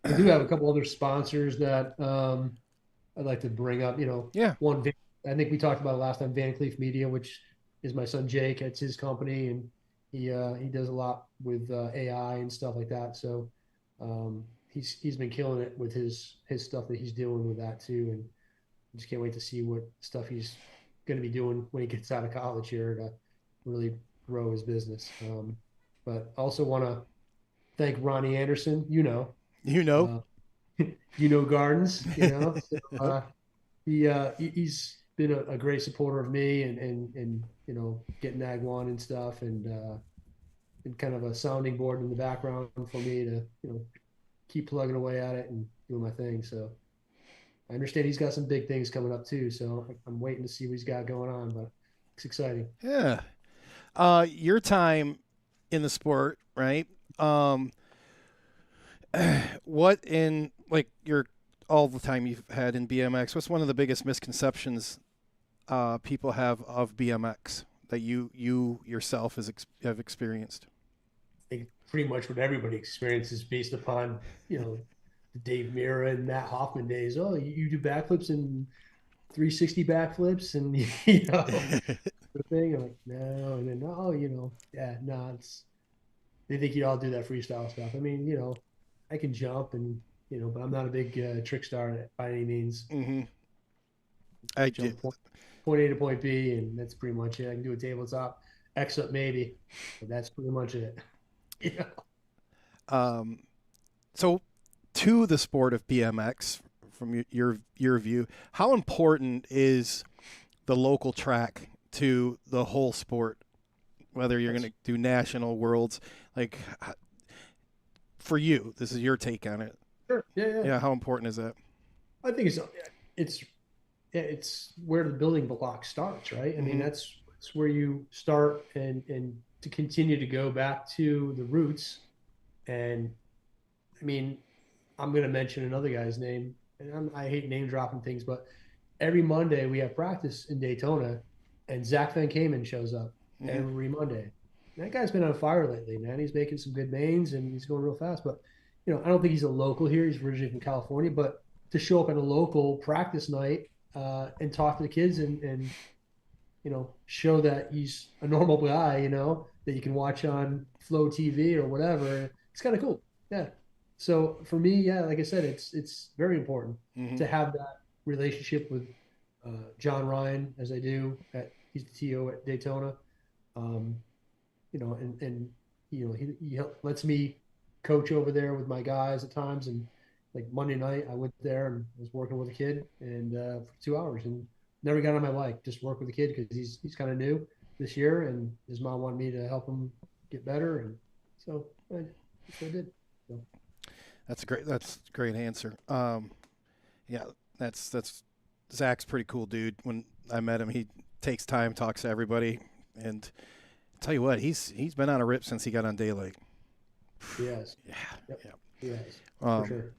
I do have a couple other sponsors that I'd like to bring up. Yeah. One, I think we talked about it last time, Van Cleef Media, which is my son Jake. It's his company, and he does a lot with AI and stuff like that. So he's been killing it with his stuff that he's doing with that too, and I just can't wait to see what stuff he's going to be doing when he gets out of college here to really grow his business. But I also want to thank Ronnie Anderson. You know. Uh, Gardens. So he's been a great supporter of me and getting Ag One and stuff and kind of a sounding board in the background for me to keep plugging away at it and doing my thing. So I understand he's got some big things coming up too. So I'm waiting to see what he's got going on, but it's exciting. Yeah. Your time in the sport, right? What in like your all the time you've had in BMX? What's one of the biggest misconceptions people have of BMX that you yourself have experienced? I think pretty much what everybody experiences based upon, the Dave Mira and Matt Hoffman days. Oh, you do backflips and 360 backflips and, the thing. I'm like, no. And then, no, yeah, no, they think you all do that freestyle stuff. I mean, I can jump and, but I'm not a big trick star by any means. Hmm. I Jump did. point A to point B, and that's pretty much it. I can do a tabletop, X up maybe, but that's pretty much it. Yeah. Um, so, to the sport of BMX, from your view, how important is the local track to the whole sport? Whether you're going That's to do national, worlds, like for you, this is your take on it. sure. Yeah, yeah. Yeah, how important is that? I think it's it's where the building block starts, right? I mean, Mm-hmm. that's where you start and to continue to go back to the roots. And I mean, I'm going to mention another guy's name, and I hate name dropping things, but every Monday we have practice in Daytona, and Zach Van Kamen shows up Mm-hmm. every Monday. That guy's been on fire lately, man. He's making some good mains and he's going real fast. But I don't think he's a local here. He's originally from California, but to show up at a local practice night and talk to the kids and show that he's a normal guy, that you can watch on Flow TV or whatever. It's kind of cool. Yeah. So for me, yeah, like I said, it's very important Mm-hmm. to have that relationship with John Ryan as I do he's the TO at Daytona. Um, and he lets me coach over there with my guys at times. And like Monday night, I went there and was working with a kid and for 2 hours and never got on my bike. Just work with the kid because he's kind of new this year, and his mom wanted me to help him get better, and so that's what I did. So, That's a great answer. Yeah, that's Zach's pretty cool dude. When I met him, he takes time, talks to everybody, and I'll tell you what, he's been on a rip since he got on Daylight. yes, Yeah, yep, yeah. yes, for Um, sure.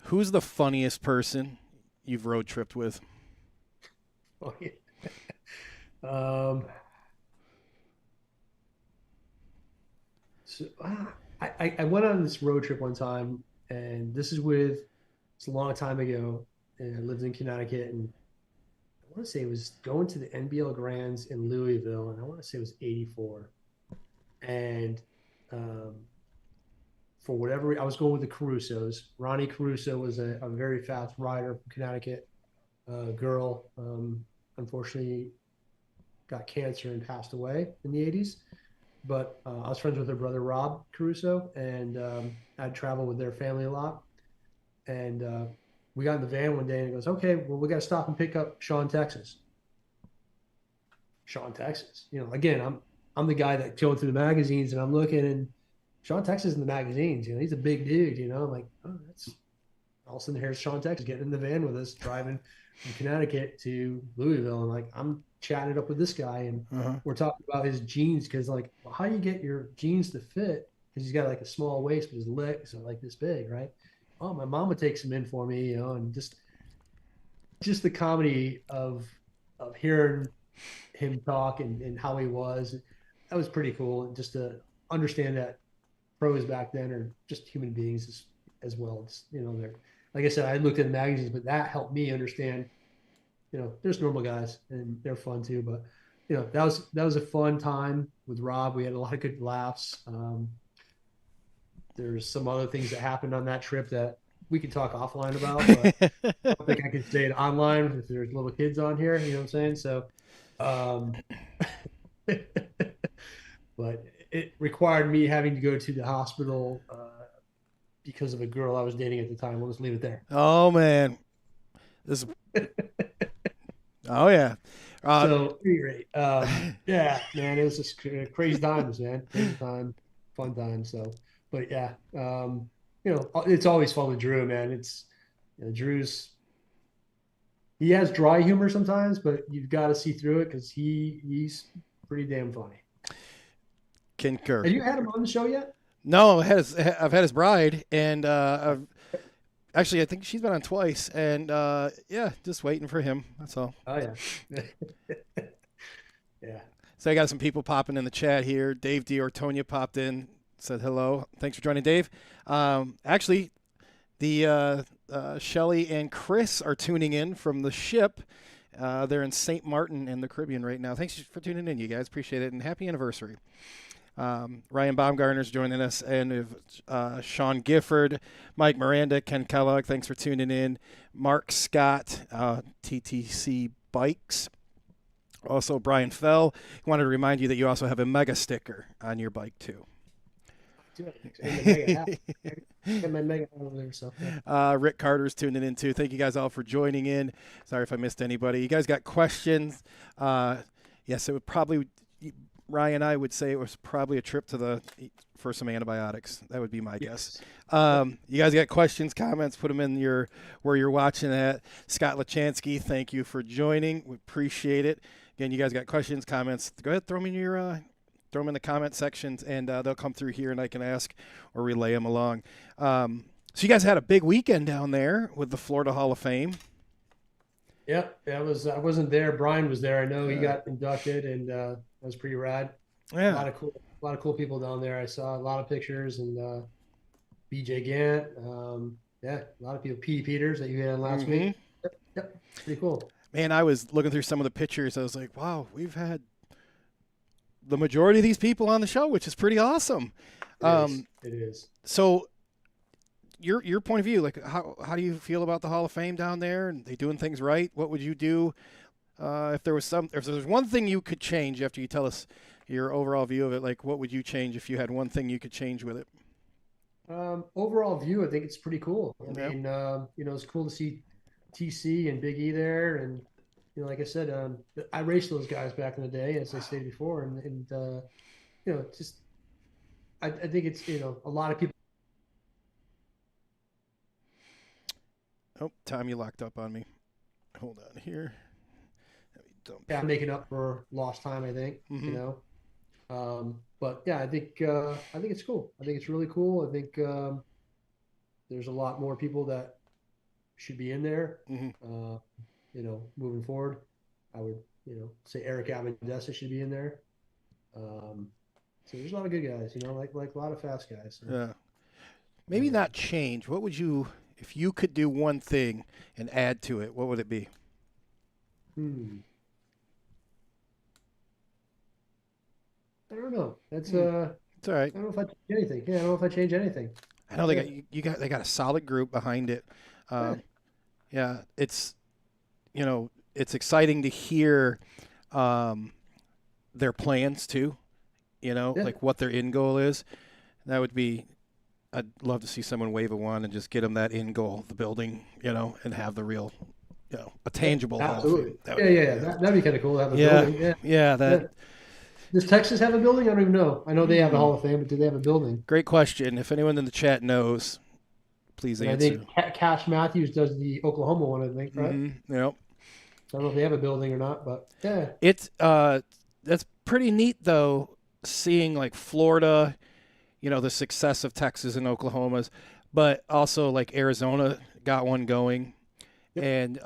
who's the funniest person you've road tripped with? Oh, yeah. Um, so I went on this road trip one time, and it's a long time ago, and I lived in Connecticut, and I want to say it was going to the NBL Grands in Louisville, and I want to say it was '84, and um, for whatever I was going with the Carusos. Ronnie Caruso was a very fast rider from Connecticut, girl. Unfortunately, got cancer and passed away in the '80s. But I was friends with her brother Rob Caruso, and I'd travel with their family a lot. And we got in the van one day, and he goes, "Okay, well, we got to stop and pick up Sean, Texas." Sean, Texas. Again, I'm the guy that going through the magazines, and I'm looking, and Sean, Texas in the magazines. He's a big dude. I'm like, oh, that's all of a sudden here's Sean, Texas getting in the van with us, driving from Connecticut to Louisville, and like I'm chatting it up with this guy, and Uh-huh. we're talking about his jeans because like, well, how do you get your jeans to fit? Because he's got like a small waist, but his legs are like this big, right? Oh, my mama takes him in for me, and just the comedy of hearing him talk and how he was. That was pretty cool, and just to understand that pros back then are just human beings as well. They're like I said, I looked at the magazines, but that helped me understand. There's normal guys and they're fun too. But that was a fun time with Rob. We had a lot of good laughs. There's some other things that happened on that trip that we could talk offline about, but I don't think I can say it online if there's little kids on here. You know what I'm saying? So, um, but it required me having to go to the hospital because of a girl I was dating at the time. We'll just leave it there. Oh man, this. Oh yeah. Uh, So, great. Yeah, man, it was just crazy times, man. Crazy time, fun time. So, but yeah, it's always fun with Drew, man. Drew's he has dry humor sometimes, but you've got to see through it because he's pretty damn funny. Concur. Have you had him on the show yet? No, I've had his bride, and actually I think she's been on twice, and yeah, just waiting for him. That's all. Oh yeah, yeah. So I got some people popping in the chat here. Dave D'Ortonia popped in, said hello. Thanks for joining, Dave. Actually, the Shelly and Chris are tuning in from the ship. They're in St. Martin in the Caribbean right now. Thanks for tuning in, you guys. Appreciate it, and happy anniversary. Ryan Baumgartner's joining us, and we have Sean Gifford, Mike Miranda, Ken Kellogg. Thanks for tuning in. Mark Scott, TTC Bikes. Also, Brian Fell. He wanted to remind you that you also have a mega sticker on your bike, too. And the mega hat. Got my mega hat over there, so yeah. Rick Carter's tuning in, too. Thank you guys all for joining in. Sorry if I missed anybody. You guys got questions? Yes, it would probably, Ryan, I would say it was probably a trip for some antibiotics. That would be my guess. You guys got questions, comments, put them in where you're watching at. Scott Lachansky, thank you for joining. We appreciate it. Again, you guys got questions, comments, go ahead, throw them in the comment sections, and they'll come through here, and I can ask or relay them along. So you guys had a big weekend down there with the Florida Hall of Fame. Yeah, I wasn't there. Brian was there. I know he got inducted, and that was pretty rad. Yeah, a lot of cool people down there. I saw a lot of pictures, and BJ Gant. Yeah, a lot of people. P. Peters that you had last week. Yep, pretty cool. Man, I was looking through some of the pictures. I was like, wow, we've had the majority of these people on the show, which is pretty awesome. It is. So your point of view, like how do you feel about the Hall of Fame down there? And they doing things right? What would you do if there was one thing you could change after you tell us your overall view of it? Like, what would you change if you had one thing you could change with it? Overall view, I think it's pretty cool. I mean, it's cool to see TC and Big E there, and like I said, I raced those guys back in the day, as I stated before, and just I think it's a lot of people. Oh, Tom, you locked up on me. Hold on here. Yeah, making up for lost time, I think. But yeah, I think it's cool. I think it's really cool. I think there's a lot more people that should be in there. Moving forward, I would say Eric Avendesa should be in there. So there's a lot of good guys. Like a lot of fast guys. So. Yeah. Maybe not change. What would you, if you could do one thing and add to it? What would it be? I don't know. It's all right. I don't know if I change anything. Yeah, I don't know if I change anything. I know they got a solid group behind it. Yeah, it's it's exciting to hear their plans too. Like what their end goal is. That would be. I'd love to see someone wave a wand and just get them that end goal, the building, and have the real, a tangible. Absolutely. That'd be kind of cool to have a building. Yeah. Does Texas have a building? I don't even know. I know they have a Hall of Fame, but do they have a building? Great question. If anyone in the chat knows, please answer. I think Cash Matthews does the Oklahoma one, I think, right? Yep. So I don't know if they have a building or not, but yeah. It's that's pretty neat though, seeing like Florida, the success of Texas and Oklahoma's, but also like Arizona got one going, and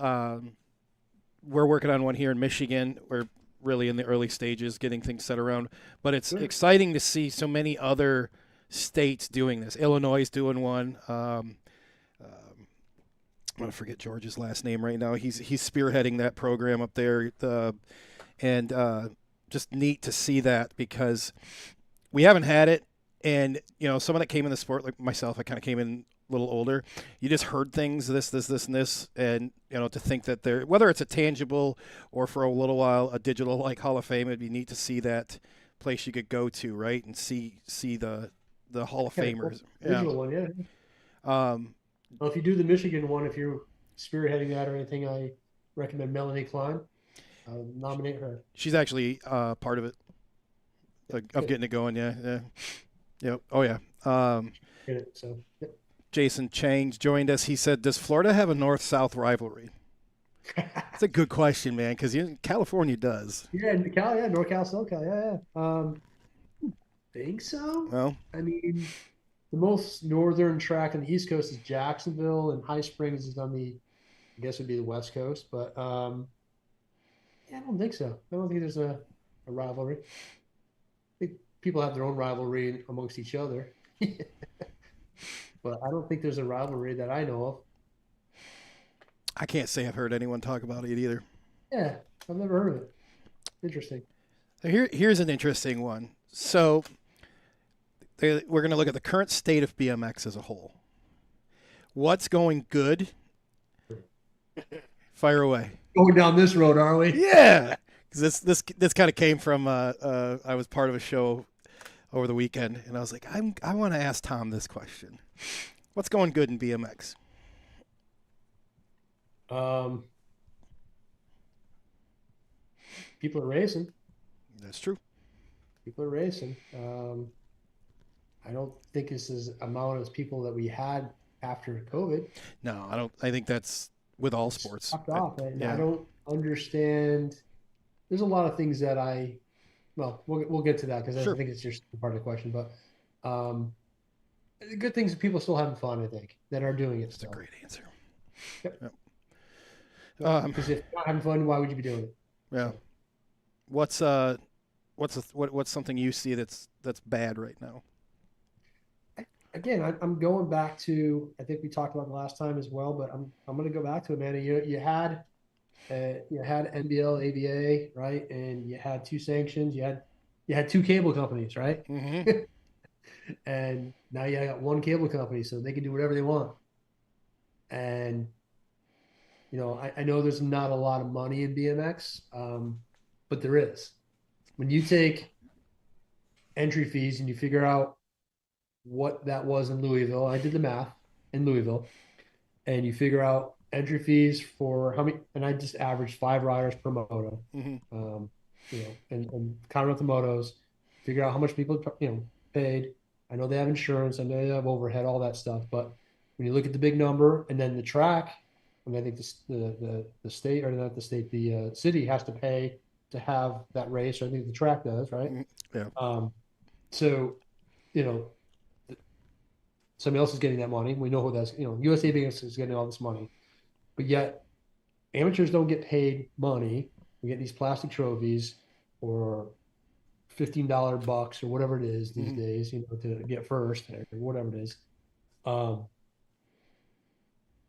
we're working on one here in Michigan. We're really in the early stages, getting things set around, but it's exciting to see so many other states doing this. Illinois is doing one. I'm gonna forget George's last name right now. He's spearheading that program up there, and just neat to see that because we haven't had it. And, someone that came in the sport, like myself, I kind of came in a little older. You just heard things, this, and this. And, to think that whether it's a tangible or for a little while a digital like Hall of Fame, it'd be neat to see that place you could go to, right? And see the Hall of Famers. Cool. Digital one, yeah. Well, if you do the Michigan one, if you're spearheading that or anything, I recommend Melanie Klein. Nominate her. She's actually part of it, of getting it going, yeah. Yep. Oh, yeah. Jason Chang joined us. He said, does Florida have a north-south rivalry? That's a good question, man, because California does. Yeah, NorCal, SoCal, yeah. Think so? Well, I mean, the most northern track on the East Coast is Jacksonville, and High Springs is on I guess would be the West Coast, but I don't think so. I don't think there's a rivalry. People have their own rivalry amongst each other. But I don't think there's a rivalry that I know of. I can't say I've heard anyone talk about it either. Yeah, I've never heard of it. Interesting. Here's an interesting one. So we're going to look at the current state of BMX as a whole. What's going good? Fire away. Going down this road, are we? Yeah, because this kind of came from I was part of a show over the weekend, and I was like, I want to ask Tom this question. What's going good in BMX? People are racing. That's true. People are racing. I don't think this is amount of people that we had after COVID. No, I don't. I think that's with all sports. Popped off, and Yeah. I don't understand. There's a lot of things that well, we'll get to that because Sure. I think it's just part of the question. But the good things are people still having fun. I think that are doing it That's a still. great answer. Yep. Yep. Because if you're not having fun, why would you be doing it? Yeah. What's something you see that's bad right now? Again, I'm going back to, I think we talked about the last time as well, but I'm going to go back to it, man. You had NBL, ABA, right, and you had two sanctions. You had two cable companies, right, Mm-hmm. and now you got one cable company, so they can do whatever they want. And I know there's not a lot of money in BMX, but there is. When you take entry fees and you figure out what that was in Louisville. I did the math in Louisville, and you figure out entry fees for how many, and I just averaged 5 riders per moto, Mm-hmm. and count out the motos, figure out how much people, paid. I know they have insurance, I know they have overhead, all that stuff, but when you look at the big number and then the track, I mean, I think the state, or not the state, the city has to pay to have that race. Or I think the track does, right? Mm-hmm. Yeah. So, you know, somebody else is getting that money. We know who that's, USA BMX is getting all this money, but yet amateurs don't get paid money. We get these plastic trophies or $15 bucks or whatever it is these Mm-hmm. days, to get first or whatever it is. Um,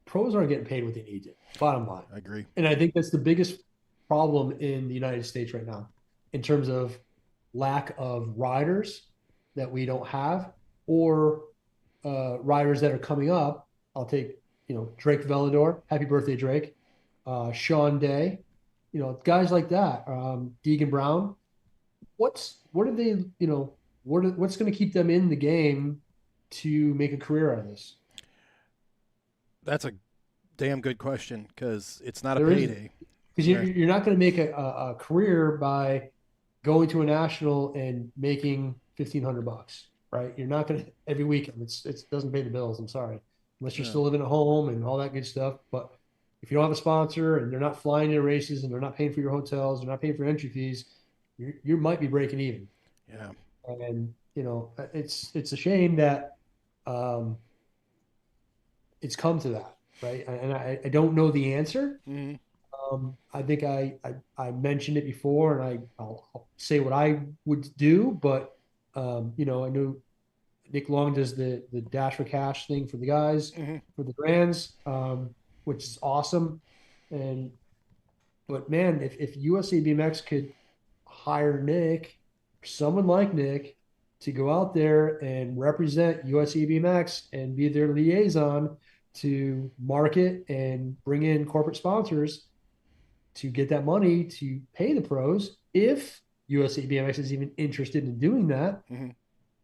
Pros aren't getting paid what they need to, bottom line. I agree. And I think that's the biggest problem in the United States right now in terms of lack of riders that we don't have, or riders that are coming up. I'll take, Drake Vellador. Happy birthday, Drake. Sean Day. Guys like that. Deegan Brown. What are they? What's going to keep them in the game to make a career out of this? That's a damn good question because it's not a There isn't, payday. because Yeah. you're not going to make a career by going to a national and making 1,500 bucks, right? You're not going to every weekend. It doesn't pay the bills. I'm sorry, unless you're Yeah. still living at home and all that good stuff. But if you don't have a sponsor and they're not flying your races and they're not paying for your hotels, they're not paying for entry fees, you might be breaking even. Yeah. And it's a shame that um, it's come to that, right? And I don't know the answer. Mm-hmm. I think I mentioned it before, and I'll say what I would do, but I know Nick Long does the Dash for Cash thing for the guys, Mm-hmm. for the brands, which is awesome. But man, if USA BMX could hire Nick, or someone like Nick, to go out there and represent USA BMX and be their liaison to market and bring in corporate sponsors to get that money to pay the pros, if USA BMX is even interested in doing that, Mm-hmm.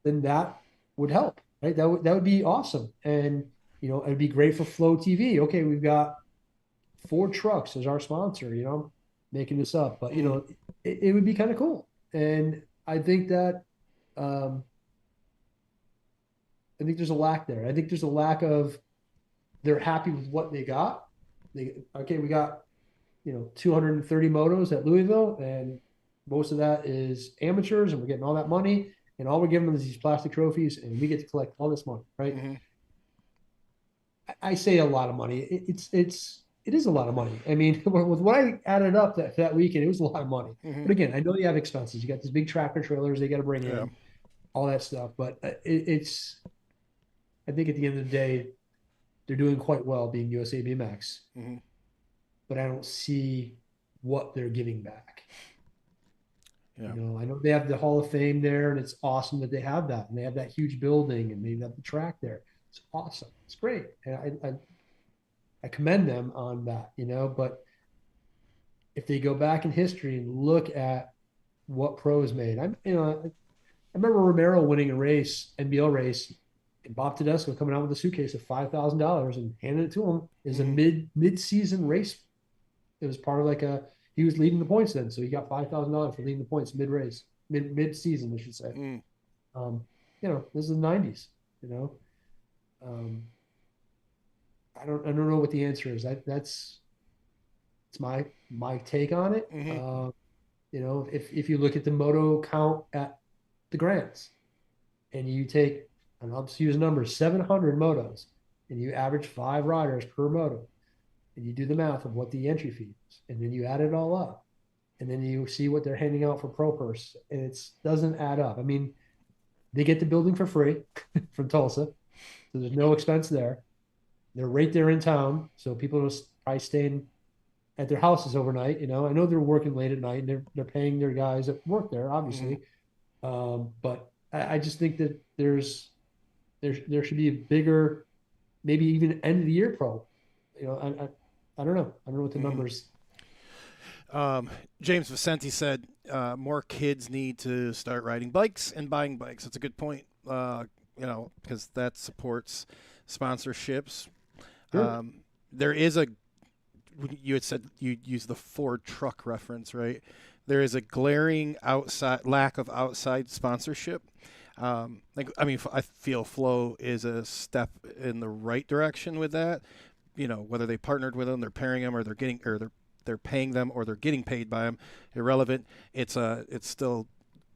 then that would help, right? That would be awesome, and it'd be great for Flow TV. Okay, we've got Ford Trucks as our sponsor. Making this up, but Mm-hmm. it would be kind of cool, and um, I think there's a lack there. I think there's a lack of, they're happy with what they got. We got 230 motos at Louisville, and most of that is amateurs, and we're getting all that money, and all we're giving them is these plastic trophies, and we get to collect all this money, right? Mm-hmm. I say a lot of money. It is a lot of money. I mean, with what I added up that weekend, it was a lot of money. Mm-hmm. But again, I know you have expenses. You got these big tractor trailers they got to bring Yeah. in, all that stuff. But it's, I think at the end of the day, they're doing quite well being USA BMX. Mm-hmm. But I don't see what they're giving back. Yeah. I know they have the Hall of Fame there, and it's awesome that they have that, and they have that huge building, and they have the track there. It's awesome. It's great, and I commend them on that. But if they go back in history and look at what pros made, I remember Romero winning a race, NBL race, and Bob Tedesco coming out with a suitcase of $5,000 and handing it to him as a mid season race. It was part of he was leading the points then, so he got $5,000 for leading the points mid race, mid season, I should say. This is the '90s. Um, I don't know what the answer is. That's my take on it. If you look at the moto count at the Grands, and you take, and I'll just use numbers, 700 motos, and you average 5 riders per moto, and you do the math of what the entry fee is, and then you add it all up, and then you see what they're handing out for pro purse, and it doesn't add up. I mean, they get the building for free from Tulsa, so there's no expense there. They're right there in town, so people are probably staying at their houses overnight. I know they're working late at night, and they're paying their guys that work there, obviously. But I just think that there should be a bigger, maybe even end of the year pro. I don't know. I don't know what the numbers. James Vicente said more kids need to start riding bikes and buying bikes. That's a good point. Because that supports sponsorships. Sure. There is you had said you used the Ford truck reference, right? There is a glaring lack of outside sponsorship. I feel Flow is a step in the right direction with that. Whether they partnered with them, they're pairing them, or they're paying them, or they're getting paid by them. Irrelevant. It's still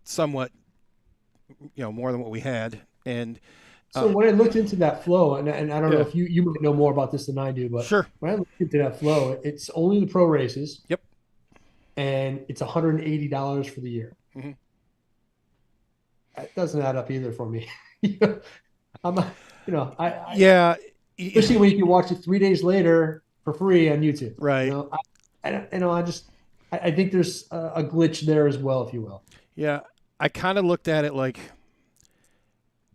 somewhat, more than what we had. And so when I looked into that Flow, and I don't know if you might know more about this than I do, but sure. When I looked into that Flow, it's only the pro races. Yep. And it's $180 for the year. Mm-hmm. That doesn't add up either for me. Yeah. Especially when you can watch it 3 days later for free on YouTube. Right. I think there's a glitch there as well, if you will. Yeah. I kind of looked at it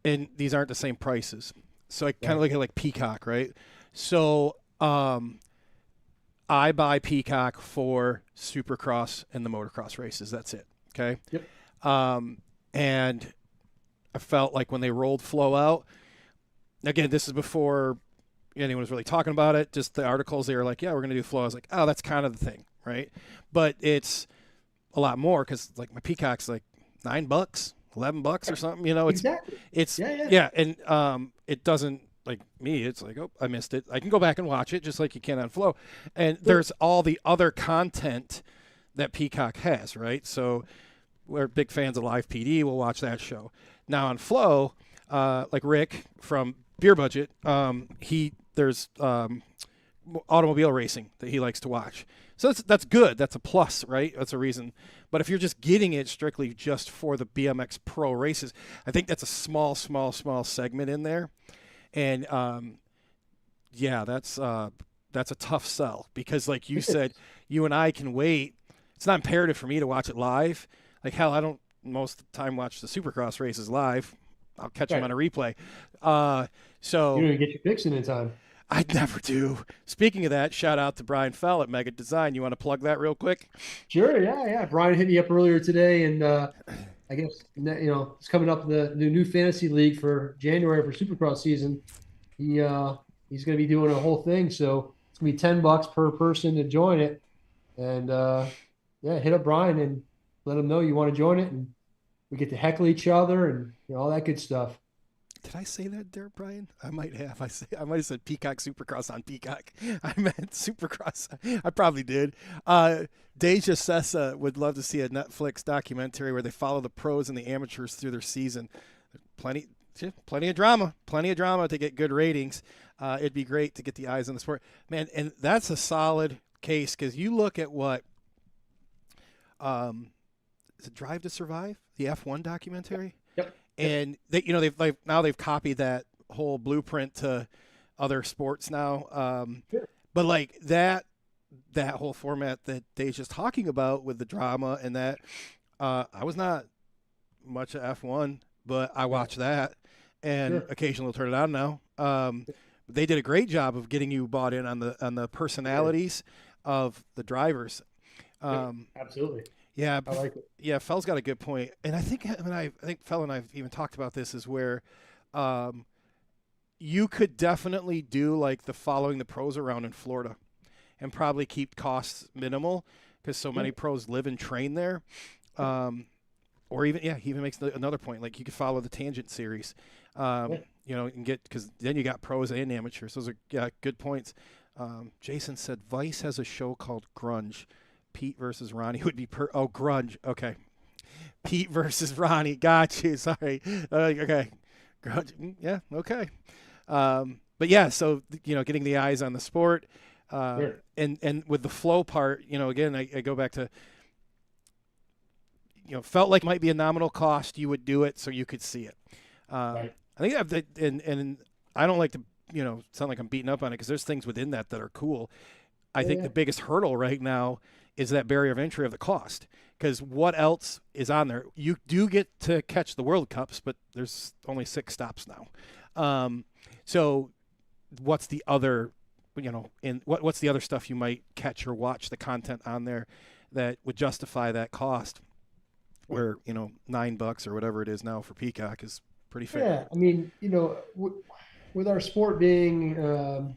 and these aren't the same prices. So I kind of look at it like Peacock, right? So, I buy Peacock for Supercross and the motocross races. That's it. Okay. Yep. And I felt like when they rolled Flow out, again, this is before anyone was really talking about it. Just the articles, they were like, yeah, we're going to do Flow. I was like, oh, that's kind of the thing. Right. But it's a lot more because my Peacock's like $9, $11 or something, Exactly. It's and it doesn't, like me, it's like, oh, I missed it. I can go back and watch it just like you can on Flow. And there's all the other content that Peacock has, right? So we're big fans of Live PD. We'll watch that show. Now on Flow, like Rick from Beer Budget, there's automobile racing that he likes to watch. So that's good. That's a plus, right? That's a reason. But if you're just getting it strictly just for the BMX pro races, I think that's a small segment in there. And that's a tough sell because, like you said, you and I can wait. It's not imperative for me to watch it live. Like hell, I don't most of the time watch the Supercross races live. I'll catch them on a replay. So you don't get your fix in time. I never do. Speaking of that, shout out to Brian Fell at Mega Design. You want to plug that real quick? Sure. Yeah. Brian hit me up earlier today, and I guess it's coming up the new fantasy league for January for Supercross season. He's going to be doing a whole thing, so it's going to be $10 per person to join it. And hit up Brian and let him know you want to join it, and we get to heckle each other and all that good stuff. Did I say that there, Brian? I might have. I might have said Peacock Supercross on Peacock. I meant Supercross. I probably did. Deja Sessa would love to see a Netflix documentary where they follow the pros and the amateurs through their season. Plenty of drama. Plenty of drama to get good ratings. It'd be great to get the eyes on the sport. Man, and that's a solid case because you look at what is it Drive to Survive, the F1 documentary? Yep. And they've copied that whole blueprint to other sports now. Sure. But like that whole format that Deja's talking about with the drama and that, I was not much of F1, but I watch that, and Sure. occasionally will turn it on now. They did a great job of getting you bought in on the Yeah. personalities of the drivers. Yep. Um, Absolutely. yeah, I like it. yeah, Fell's got a good point, and I think Fell and I've even talked about this is where um, you could definitely do like the following the pros around in Florida, and probably keep costs minimal because so Yeah. many pros live and train there. Um, or even he even makes another point like you could follow the tangent series, Yeah. and get because then you got pros and amateurs. Those are good points. Jason said Vice has a show called Grunge. Pete versus Ronnie would be Grunge. Okay, Pete versus Ronnie. Got you. Sorry. Okay, Grunge. Yeah. Okay. But yeah, so getting the eyes on the sport, Sure. and with the flow part, again, I go back to felt like it might be a nominal cost. You would do it so you could see it. Right. I think and I don't like to sound like I'm beating up on it because there's things within that are cool. I Yeah. think the Yeah. biggest hurdle right now is that barrier of entry of the cost. Because what else is on there? You do get to catch the World Cups, but there's only 6 stops now. So what's the other, what's the other stuff you might catch or watch the content on there that would justify that cost? Where $9 or whatever it is now for Peacock is pretty fair. Yeah. I mean, with our sport being, of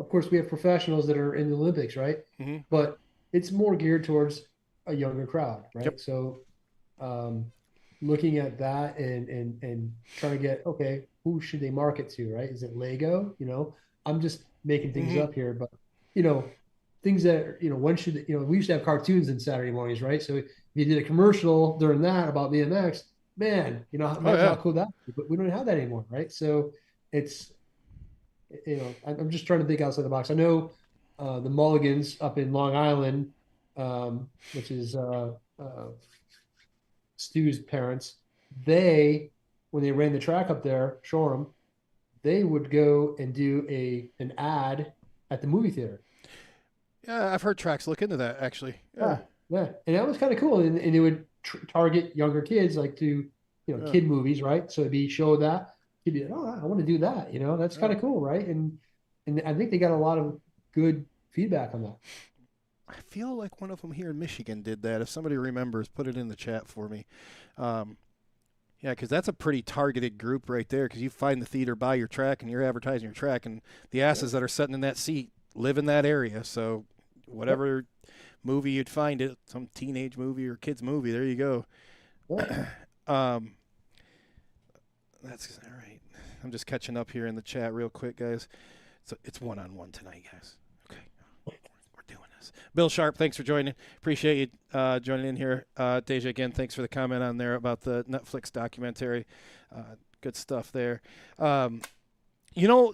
course, we have professionals that are in the Olympics, right? Hmm. But it's more geared towards a younger crowd, Yep. right? So, um, looking at that and trying to get, okay, who should they market to, right? Is it Lego? I'm just making things Hmm. up here, but you know, things that when should we used to have cartoons in Saturday mornings, right? So if you did a commercial during that about BMX, man, Oh imagine how yeah. cool that would be. But we don't have that anymore, right? So it's I'm just trying to think outside the box. I know the Mulligans up in Long Island, which is Stu's parents. They, when they ran the track up there, Shoreham, they would go and do an ad at the movie theater. Yeah, I've heard tracks look into that actually. Yeah. Yeah, yeah, and that was kind of cool. And it would target younger kids, like to Yeah. kid movies, right? So it'd be show that kid be like, oh, I want to do that. That's kind Yeah. of cool, right? And I think they got a lot of good feedback on that. I feel like one of them here in Michigan did that. If somebody remembers, put it in the chat for me. Um, yeah, because that's a pretty targeted group right there. Because you find the theater by your track, and you're advertising your track, and the Yeah. asses that are sitting in that seat live in that area. So Yep. whatever movie you'd find it, some teenage movie or kids movie, there you go. Yeah. Um, that's all right. I'm just catching up here in the chat real quick, guys. So it's one-on-one tonight, guys. Okay, we're doing this. Bill Sharp, thanks for joining. Appreciate you joining in here. Deja, again, thanks for the comment on there about the Netflix documentary. Good stuff there. Um,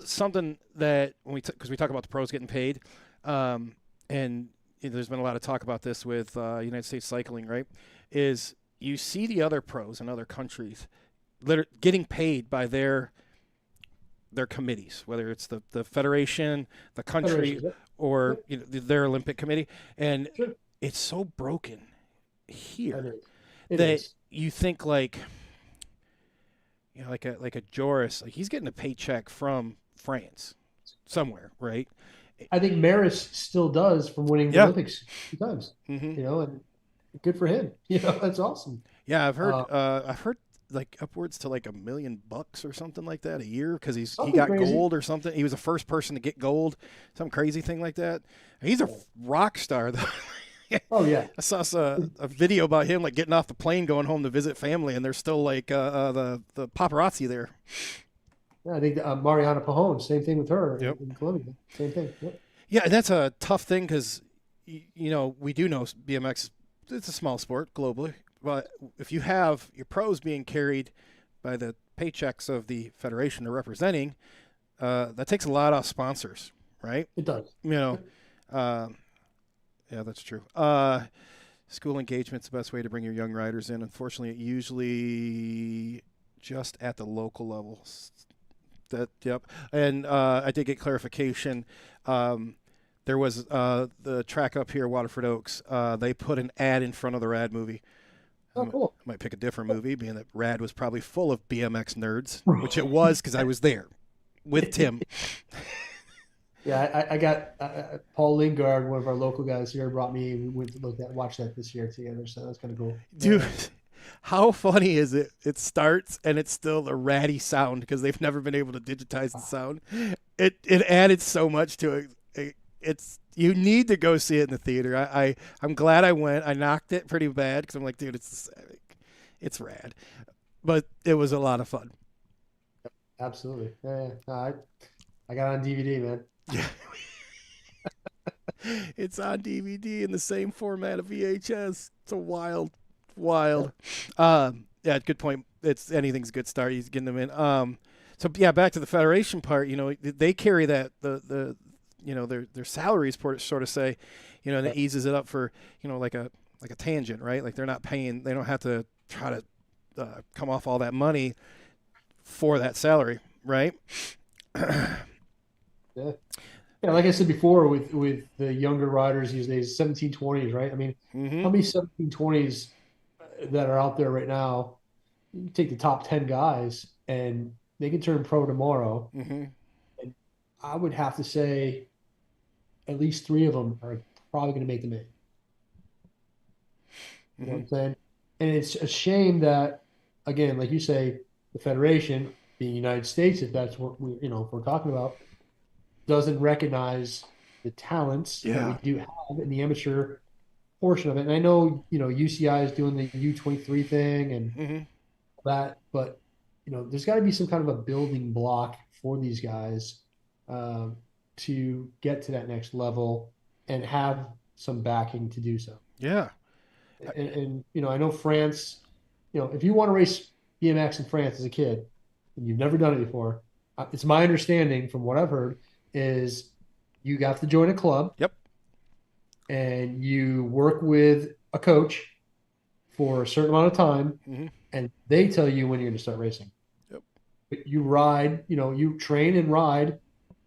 something that when because we talk about the pros getting paid, and there's been a lot of talk about this with United States Cycling, right? Is you see the other pros in other countries that are getting paid by their committees, whether it's the federation, the country, Federations. Yep. or Yep. their Olympic committee, and Sure. it's so broken It here is. It that is. you think like like a Joris, like he's getting a paycheck from France somewhere, right? I think Maris still does from winning the Yeah. Olympics 2 times. Hmm. And good for him. That's awesome. Yeah, Uh, I've heard like upwards to like $1 million or something like that a year because he Something got crazy. gold or something. He was the first person to get gold, some crazy thing like that. He's a rock star though. Oh yeah. I saw a video about him like getting off the plane going home to visit family, and there's still like the paparazzi there. Yeah, I think Mariana Pajon, same thing with her Yep. in Colombia. Same thing. Yep. Yeah, and that's a tough thing because we do know BMX. It's a small sport globally, but if you have your pros being carried by the paychecks of the federation they're representing, that takes a lot of sponsors, right? It does. You know, Yep. uh, yeah, that's true. School engagement's the best way to bring your young riders in. Unfortunately, it usually just at the local level. Yep. And I did get clarification. There was the track up here, Waterford Oaks. They put an ad in front of the Rad movie. Oh, cool. I might pick a different movie, being that Rad was probably full of BMX nerds, which it was because I was there with Tim. Yeah, I got Paul Lingard, one of our local guys here, brought me. We went to watch that this year together, so that's kind of cool. Dude, Yeah. how funny is it? It starts and it's still a ratty sound because they've never been able to digitize the sound. It added so much to it. It's you need to go see it in the theater. I'm glad I went. I knocked it pretty bad because I'm like, dude, it's rad, but it was a lot of fun. Absolutely. Yeah, yeah. No, I got it on DVD, man. Yeah. It's on DVD in the same format of VHS. It's a wild. Yeah, good point. It's anything's a good start. He's getting them in. So yeah, back to the federation part. You know, they carry that the you know their salaries sort of say, you know, and it eases it up for like a tangent, right? Like they're not paying. They don't have to try to come off all that money for that salary, right? Yeah. Yeah, like I said before, with the younger riders these days, 1720s, right? I mean, Mm-hmm. how many 1720s that are out there right now? You take the top 10 guys, and they can turn pro tomorrow. Mm-hmm. And I would have to say at least three of them are probably going to make the main. You know what Mm-hmm. I'm saying? And it's a shame that, again, like you say, the Federation, being United States, if that's what if we're talking about, doesn't recognize the talents that we Yeah. do have in the amateur portion of it. And I know, UCI is doing the U23 thing and Mm-hmm. that, but there's got to be some kind of a building block for these guys to get to that next level and have some backing to do so. Yeah. And I know France, if you want to race BMX in France as a kid and you've never done it before, it's my understanding from what I've heard is you have to join a club Yep. and you work with a coach for a certain amount of time Mm-hmm. and they tell you when you're going to start racing. Yep. But you ride, you train and ride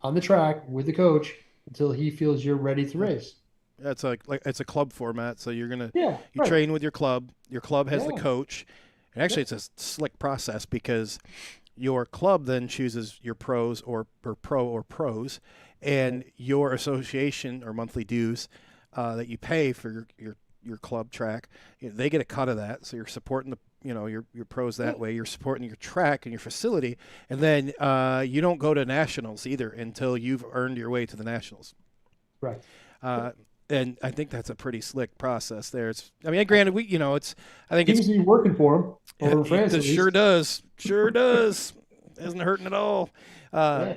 on the track with the coach until he feels you're ready to Yeah. race. Yeah, it's like it's a club format, so you Yeah, right. train with your club. Your club has the Yeah, coach, and actually yeah, it's a slick process because your club then chooses your pros or pro or pros, yeah, and your association or monthly dues that you pay for your club track, they get a cut of that. So you're supporting the your pros yeah. that way. You're supporting your track and your facility, and then you don't go to nationals either until you've earned your way to the nationals. Correct. Uh, and I think that's a pretty slick process there. I mean, granted, I think it's, Seems to be working for him over in France it at sure least. does. Sure does. Isn't hurting at all. Uh,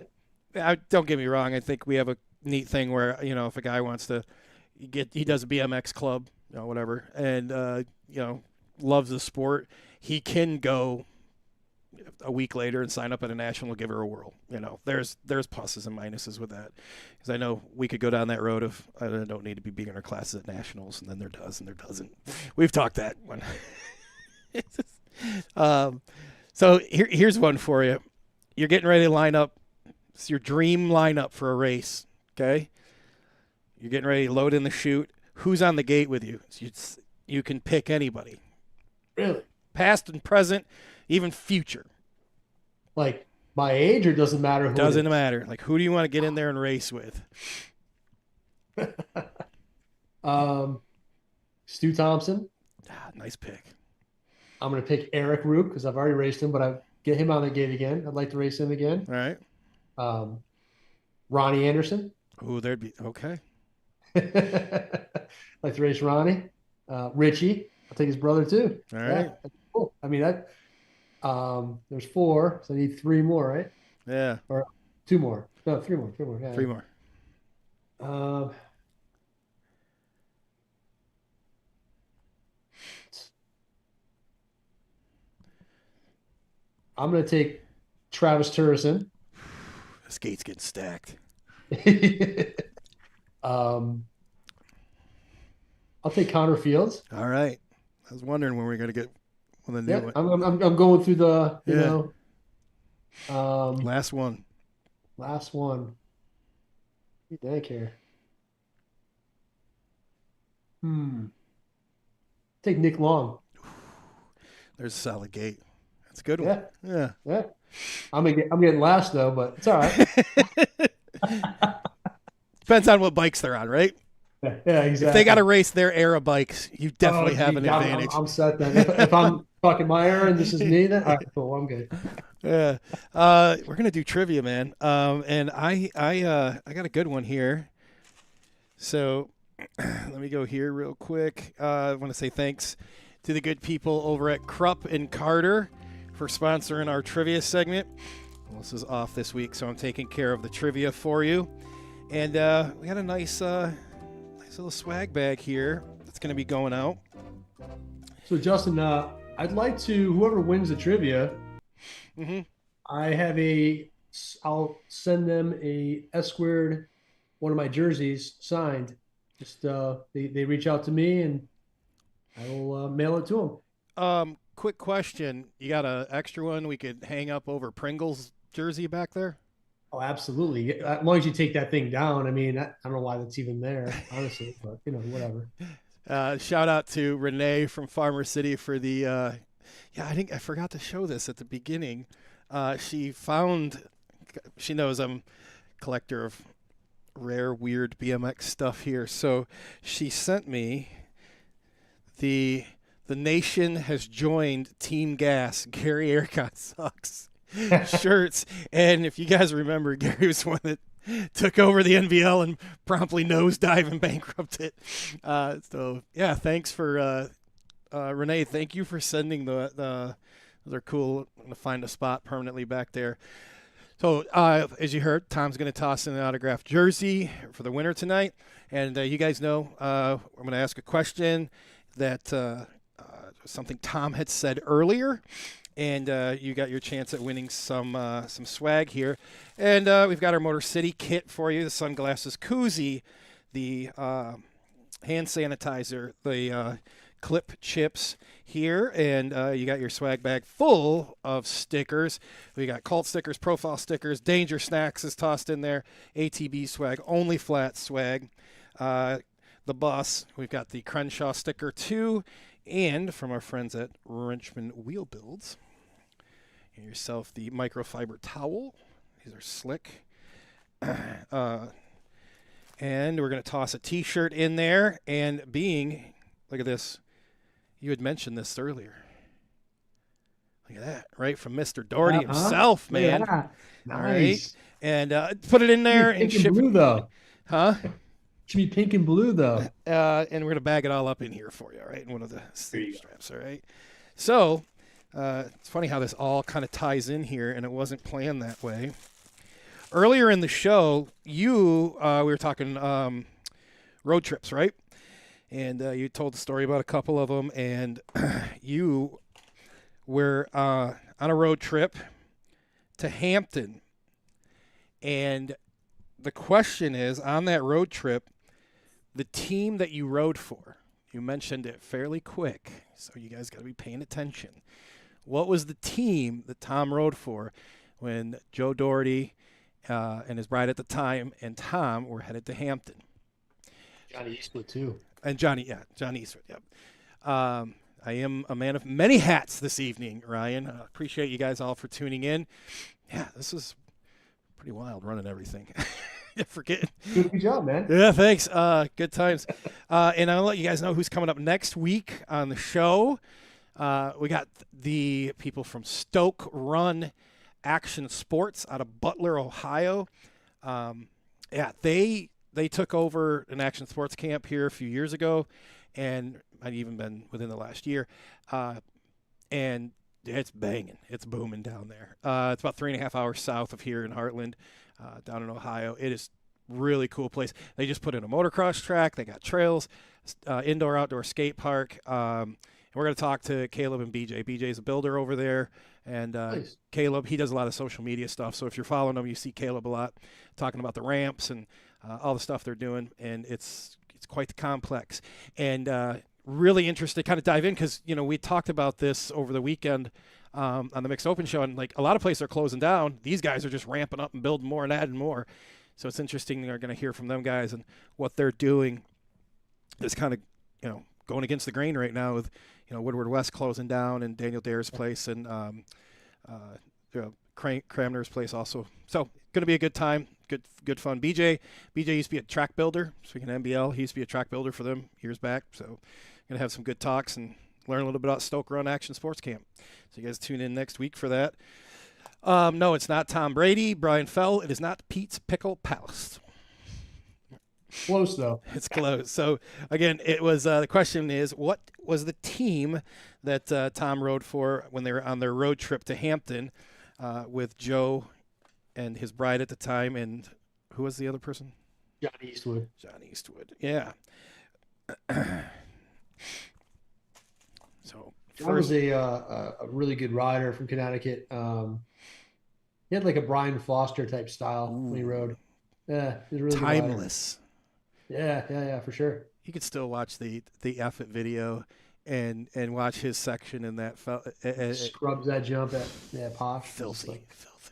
Yeah. don't get me wrong. I think we have a neat thing where, if a guy wants to he does a BMX club, whatever, and, loves the sport, he can go a week later and sign up at a national and give her a whirl. There's pluses and minuses with that, because I know we could go down that road of I don't need to be beginner classes at nationals, and then there does and there doesn't. We've talked that one. um, so here's one for you. You're getting ready to line up. It's your dream lineup for a race. Okay, you're getting ready to load in the chute. Who's on the gate with you? You can pick anybody, Really? past and present, even future. Like my age, or doesn't matter who Doesn't it matter. Like, who do you want to get in there and race with? is? Stu Thompson. Nice pick. I'm going to pick Eric Rook because I've already raced him, but I get him on the gate again. I'd like to race him again. All right. Um, Ronnie Anderson. Oh, there'd be okay. Like to race Ronnie. Richie. I'll take his brother too. All Yeah, right. that's cool. I mean that. There's four, so I need three more, right? Yeah. Or two more. No, three more. Three more. Yeah. Three more. Um, I'm going to take Travis Turrison. This gate's getting stacked. um, I'll take Connor Fields. All right. I was wondering when we were going to get the new Yeah, one. I'm going through the Yeah. Um, Last one. last one. Thank here. Take Nick Long. There's a solid gate. That's a good one. Yeah, Yeah. yeah. I'm getting last though, but it's all right. Depends on what bikes they're on, right? Yeah, yeah, If they got exactly. to race their era bikes, you Oh, definitely have geez, an yeah, advantage. I'm set then. If I'm fucking my error and this is me, then all right, cool, I'm good. Yeah. We're gonna do trivia, man. And I got a good one here. So let me go here real quick. I want to say thanks to the good people over at Krupp and Carter for sponsoring our trivia segment. Well, this is off this week, so I'm taking care of the trivia for you. And we got a nice little swag bag here that's going to be going out. So Justin, I'd like to whoever wins the trivia, Mm-hmm. I'll send them a S squared, one of my jerseys signed. Just they reach out to me and I will mail it to them. Quick question. You got an extra one we could hang up over Pringle's jersey back there? Oh, absolutely. As long as you take that thing down. I mean, I don't know why that's even there, honestly, but whatever. Shout out to Renee from Farmer City for the. I think I forgot to show this at the beginning. She knows I'm a collector of rare, weird BMX stuff here. So she sent me the nation has joined Team Gas. Gary Ericott sucks shirts. And if you guys remember, Gary was one that took over the NVL and promptly nosedive and bankrupted. So yeah, thanks for Renee. Thank you for sending the. They're cool. I'm gonna find a spot permanently back there. So as you heard, Tom's gonna toss in an autographed jersey for the winner tonight, and you guys know I'm gonna ask a question that something Tom had said earlier. And you got your chance at winning some swag here. And we've got our Motor City kit for you, the sunglasses koozie, the hand sanitizer, the clip chips here. And you got your swag bag full of stickers. We got cult stickers, profile stickers, Danger Snacks is tossed in there, ATB swag, Only Flat swag. The bus, we've got the Crenshaw sticker too. And from our friends at Wrenchman Wheel Builds, get yourself the microfiber towel. These are slick. And we're going to toss a t-shirt in there. And look at this. You had mentioned this earlier. Look at that, right? From Mr. Doherty himself, man. Yeah. Nice. All Nice. right. And put it in there and ship blue, it. though. Huh? Should be pink and blue, though. And we're going to bag it all up in here for you, all right? In one of the sleeve straps, all right? So it's funny how this all kind of ties in here, and it wasn't planned that way. Earlier in the show, we were talking road trips, right? And you told the story about a couple of them, and you were on a road trip to Hampton. And the question is, on that road trip, the team that you rode for, you mentioned it fairly quick, so you guys got to be paying attention. What was the team that Tom rode for when Joe Doherty and his bride at the time and Tom were headed to Hampton? Johnny Eastwood, too. And Johnny Eastwood, yep. I am a man of many hats this evening, Ryan. I appreciate you guys all for tuning in. Yeah, this is pretty wild running everything. Forget. Good job, man. Yeah, thanks. Good times. And I'll let you guys know who's coming up next week on the show. We got the people from Stoke Run Action Sports out of Butler, Ohio. They took over an action sports camp here a few years ago, and might even been within the last year. And it's banging. It's booming down there. It's about 3.5 hours south of here in Heartland, down in Ohio. It is really cool place. They just put in a motocross track. They got trails, indoor, outdoor skate park. And we're going to talk to Caleb and BJ. BJ's a builder over there. And Nice. Caleb, he does a lot of social media stuff. So if you're following him, you see Caleb a lot talking about the ramps and all the stuff they're doing. And it's quite the complex. And really interested to kind of dive in because, we talked about this over the weekend on the Mixed Open show. And, a lot of places are closing down. These guys are just ramping up and building more and adding more. So it's interesting. They're going to hear from them guys and what they're doing. This kind of going against the grain right now with Woodward West closing down and Daniel Dare's place and Cramner's place also. So going to be a good time, good fun. BJ used to be a track builder. Speaking of NBL, he used to be a track builder for them years back. So going to have some good talks and learn a little bit about Stoke Run Action Sports Camp. So you guys tune in next week for that. No, it's not Tom Brady, Brian Fell. It is not Pete's Pickle Palace. Close though. It's close. So again, it was the question is, what was the team that Tom rode for when they were on their road trip to Hampton with Joe and his bride at the time, and who was the other person? John Eastwood. John Eastwood. Yeah. So John was a really good rider from Connecticut. He had like a Brian Foster type style when he rode. Yeah, he was a really timeless. Good rider. Yeah, for sure. You could still watch the effort video and watch his section in that. Scrubs that jump at Posh. Filthy,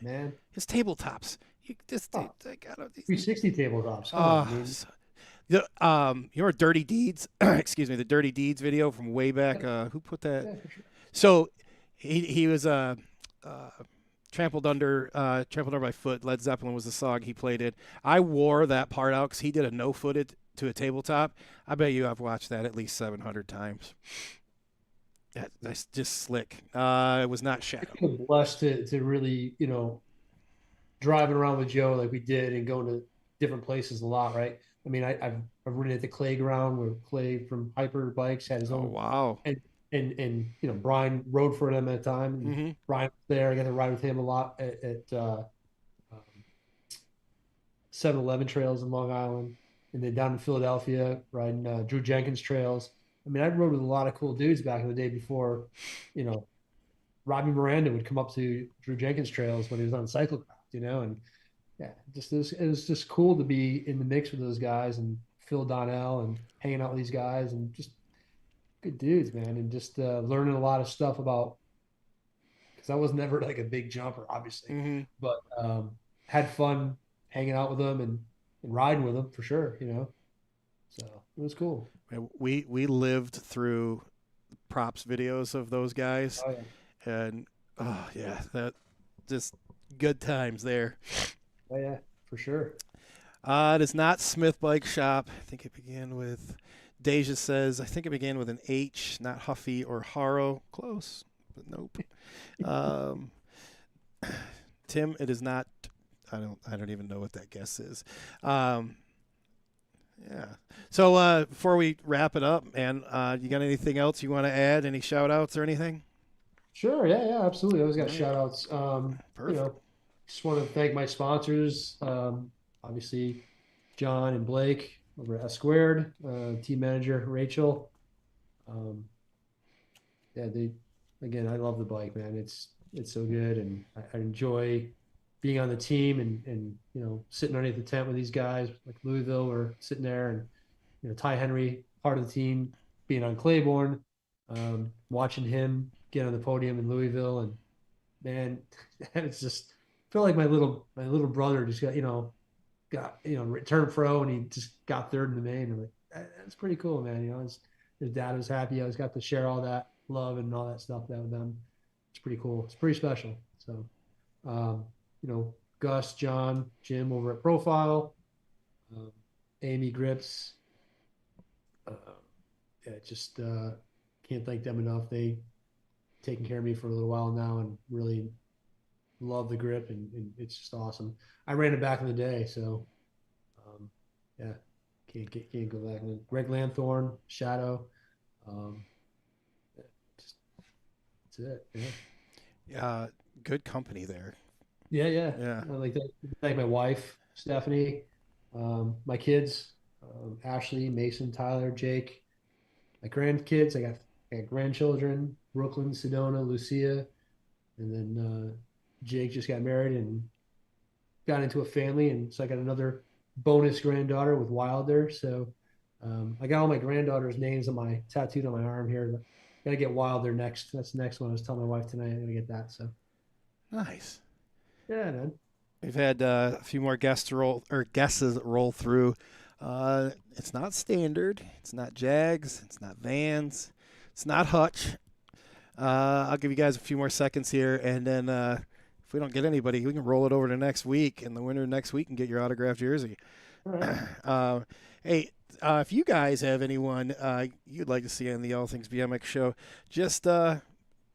man. His tabletops. You just 360 tabletops. Your Dirty Deeds. Excuse me, the Dirty Deeds video from way back. Who put that? Yeah, for sure. So he was trampled under my foot. Led Zeppelin was the song he played it. I wore that part out because he did a no-footed to a tabletop. I bet you I've watched that at least 700 times. That's just slick. It was not Shadow. I'm blessed to really, driving around with Joe like we did and going to different places a lot, right? I mean, I've ridden at the Clay ground where Clay from Hyper Bikes had his own. Oh, wow. And Brian rode for them at the time. Mm-hmm. Brian was there. I got to ride with him a lot at 7-Eleven trails in Long Island, and then down in Philadelphia riding Drew Jenkins trails. I mean, I rode with a lot of cool dudes back in the day before, Robbie Miranda would come up to Drew Jenkins trails when he was on cyclocross, and yeah, it was just cool to be in the mix with those guys and Phil Donnell and hanging out with these guys and just good dudes, man, and just learning a lot of stuff about, because I was never like a big jumper, obviously, Mm-hmm. but had fun hanging out with them and riding with them for sure, So it was cool. We lived through props videos of those guys, Oh, yeah. and that just good times there. Oh yeah, for sure. It is not Smith Bike Shop. I think it began with. Deja says, I think it began with an H, not Huffy or Haro. Close, but nope. Tim, it is not. I don't even know what that guess is. Yeah. So before we wrap it up, man, you got anything else you want to add? Any shout outs or anything? Sure. Yeah, absolutely. I always got shout outs. Perfect. Just want to thank my sponsors. Obviously, John and Blake over at S Squared, team manager Rachel. I love the bike, man. It's so good, and I enjoy being on the team and sitting underneath the tent with these guys like Louisville, or sitting there, and Ty Henry, part of the team, being on Claiborne, watching him get on the podium in Louisville, and man, it's just feel like my little brother just got returned pro, and he just got third in the main. I'm like, that's pretty cool, man. His dad was happy. I was got to share all that love and all that stuff with them. It's pretty cool. It's pretty special. So, Gus, John, Jim over at Profile, Amy Grips. Just can't thank them enough. They taken care of me for a little while now, and really love the grip, and it's just awesome. I ran it back in the day, so can't go back. And then Greg Lanthorn, Shadow, that's it. Yeah, good company there. Yeah. I like that. Thank my wife, Stephanie, my kids, Ashley, Mason, Tyler, Jake, my grandkids. I got grandchildren, Brooklyn, Sedona, Lucia, and then Jake just got married and got into a family, and so I got another bonus granddaughter with Wilder. So I got all my granddaughters' names tattooed on my arm here. Gotta get Wilder next. That's the next one. I was telling my wife tonight I'm gonna get that. So nice. Yeah, man. We've had a few more guesses roll through. It's not Standard. It's not Jags. It's not Vans. It's not Hutch. I'll give you guys a few more seconds here, and then if we don't get anybody, we can roll it over to next week, and the winner next week can get your autographed jersey. All right. Hey, if you guys have anyone you'd like to see on the All Things BMX show, just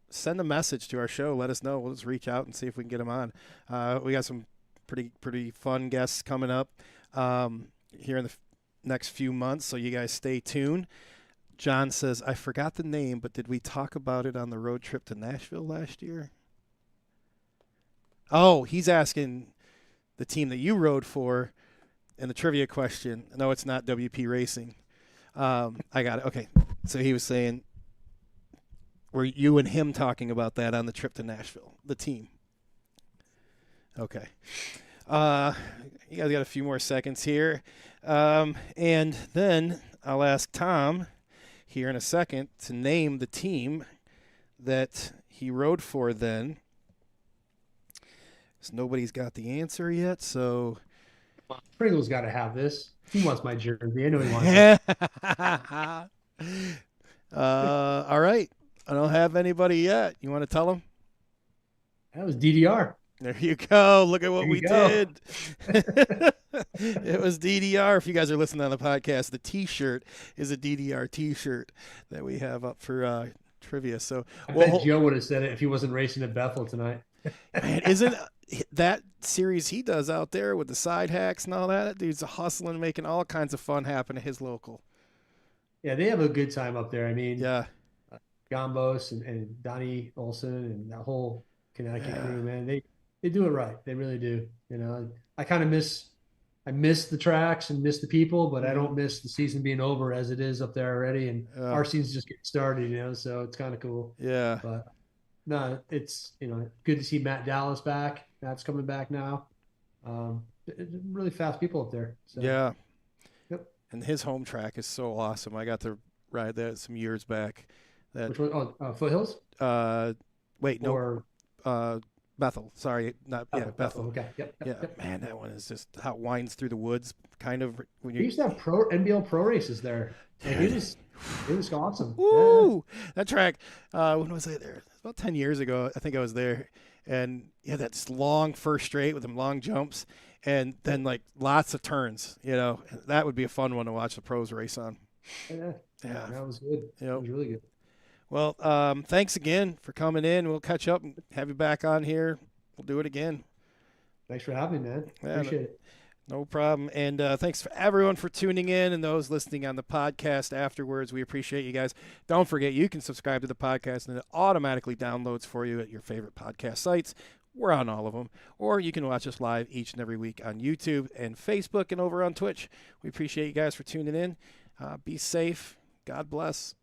send a message to our show. Let us know. We'll just reach out and see if we can get them on. We got some pretty fun guests coming up here in the next few months, so you guys stay tuned. John says, I forgot the name, but did we talk about it on the road trip to Nashville last year? Oh, he's asking the team that you rode for in the trivia question. No, it's not WP Racing. I got it. Okay. So he was saying, were you and him talking about that on the trip to Nashville, the team? Okay. You guys got a few more seconds here. And then I'll ask Tom here in a second to name the team that he rode for then. So nobody's got the answer yet, so Pringle's got to have this. He wants my jersey. I know he wants it. All right. I don't have anybody yet. You want to tell them? That was DDR. There you go. Look at what we go. did. It was DDR. If you guys are listening on the podcast, the T-shirt is a DDR T-shirt that we have up for trivia. So I bet Joe would have said it if he wasn't racing at Bethel tonight. Man, isn't that series he does out there with the side hacks and all that? That dude's hustling, making all kinds of fun happen at his local. Yeah, they have a good time up there. I mean, Yeah. Gambos and Donnie Olson and that whole Connecticut crew, man, they do it right. They really do. You know, I kind of miss the tracks and miss the people, but I don't miss the season being over as it is up there already. And our season's just getting started, you know, so it's kind of cool. Yeah. But no, it's, you know, good to see Matt Dallas back. Matt's coming back now. Really fast people up there. So. Yeah. Yep. And his home track is so awesome. I got to ride that some years back. That, which one? Oh, Foothills? Wait, no. Or Bethel. Sorry, not Bethel. Okay. Yep. Man, that one is just how it winds through the woods, kind of. When We used to have NBL pro races there. Like, it was awesome. Woo! Yeah. That track. When was I there? About 10 years ago, I think I was there, and that's long first straight with them long jumps, and then like lots of turns. You know, that would be a fun one to watch the pros race on. Yeah, that was good. Yep. It was really good. Well, thanks again for coming in. We'll catch up and have you back on here. We'll do it again. Thanks for having me, man. Appreciate it. No problem. And thanks for everyone for tuning in and those listening on the podcast afterwards. We appreciate you guys. Don't forget, you can subscribe to the podcast and it automatically downloads for you at your favorite podcast sites. We're on all of them. Or you can watch us live each and every week on YouTube and Facebook and over on Twitch. We appreciate you guys for tuning in. Be safe. God bless.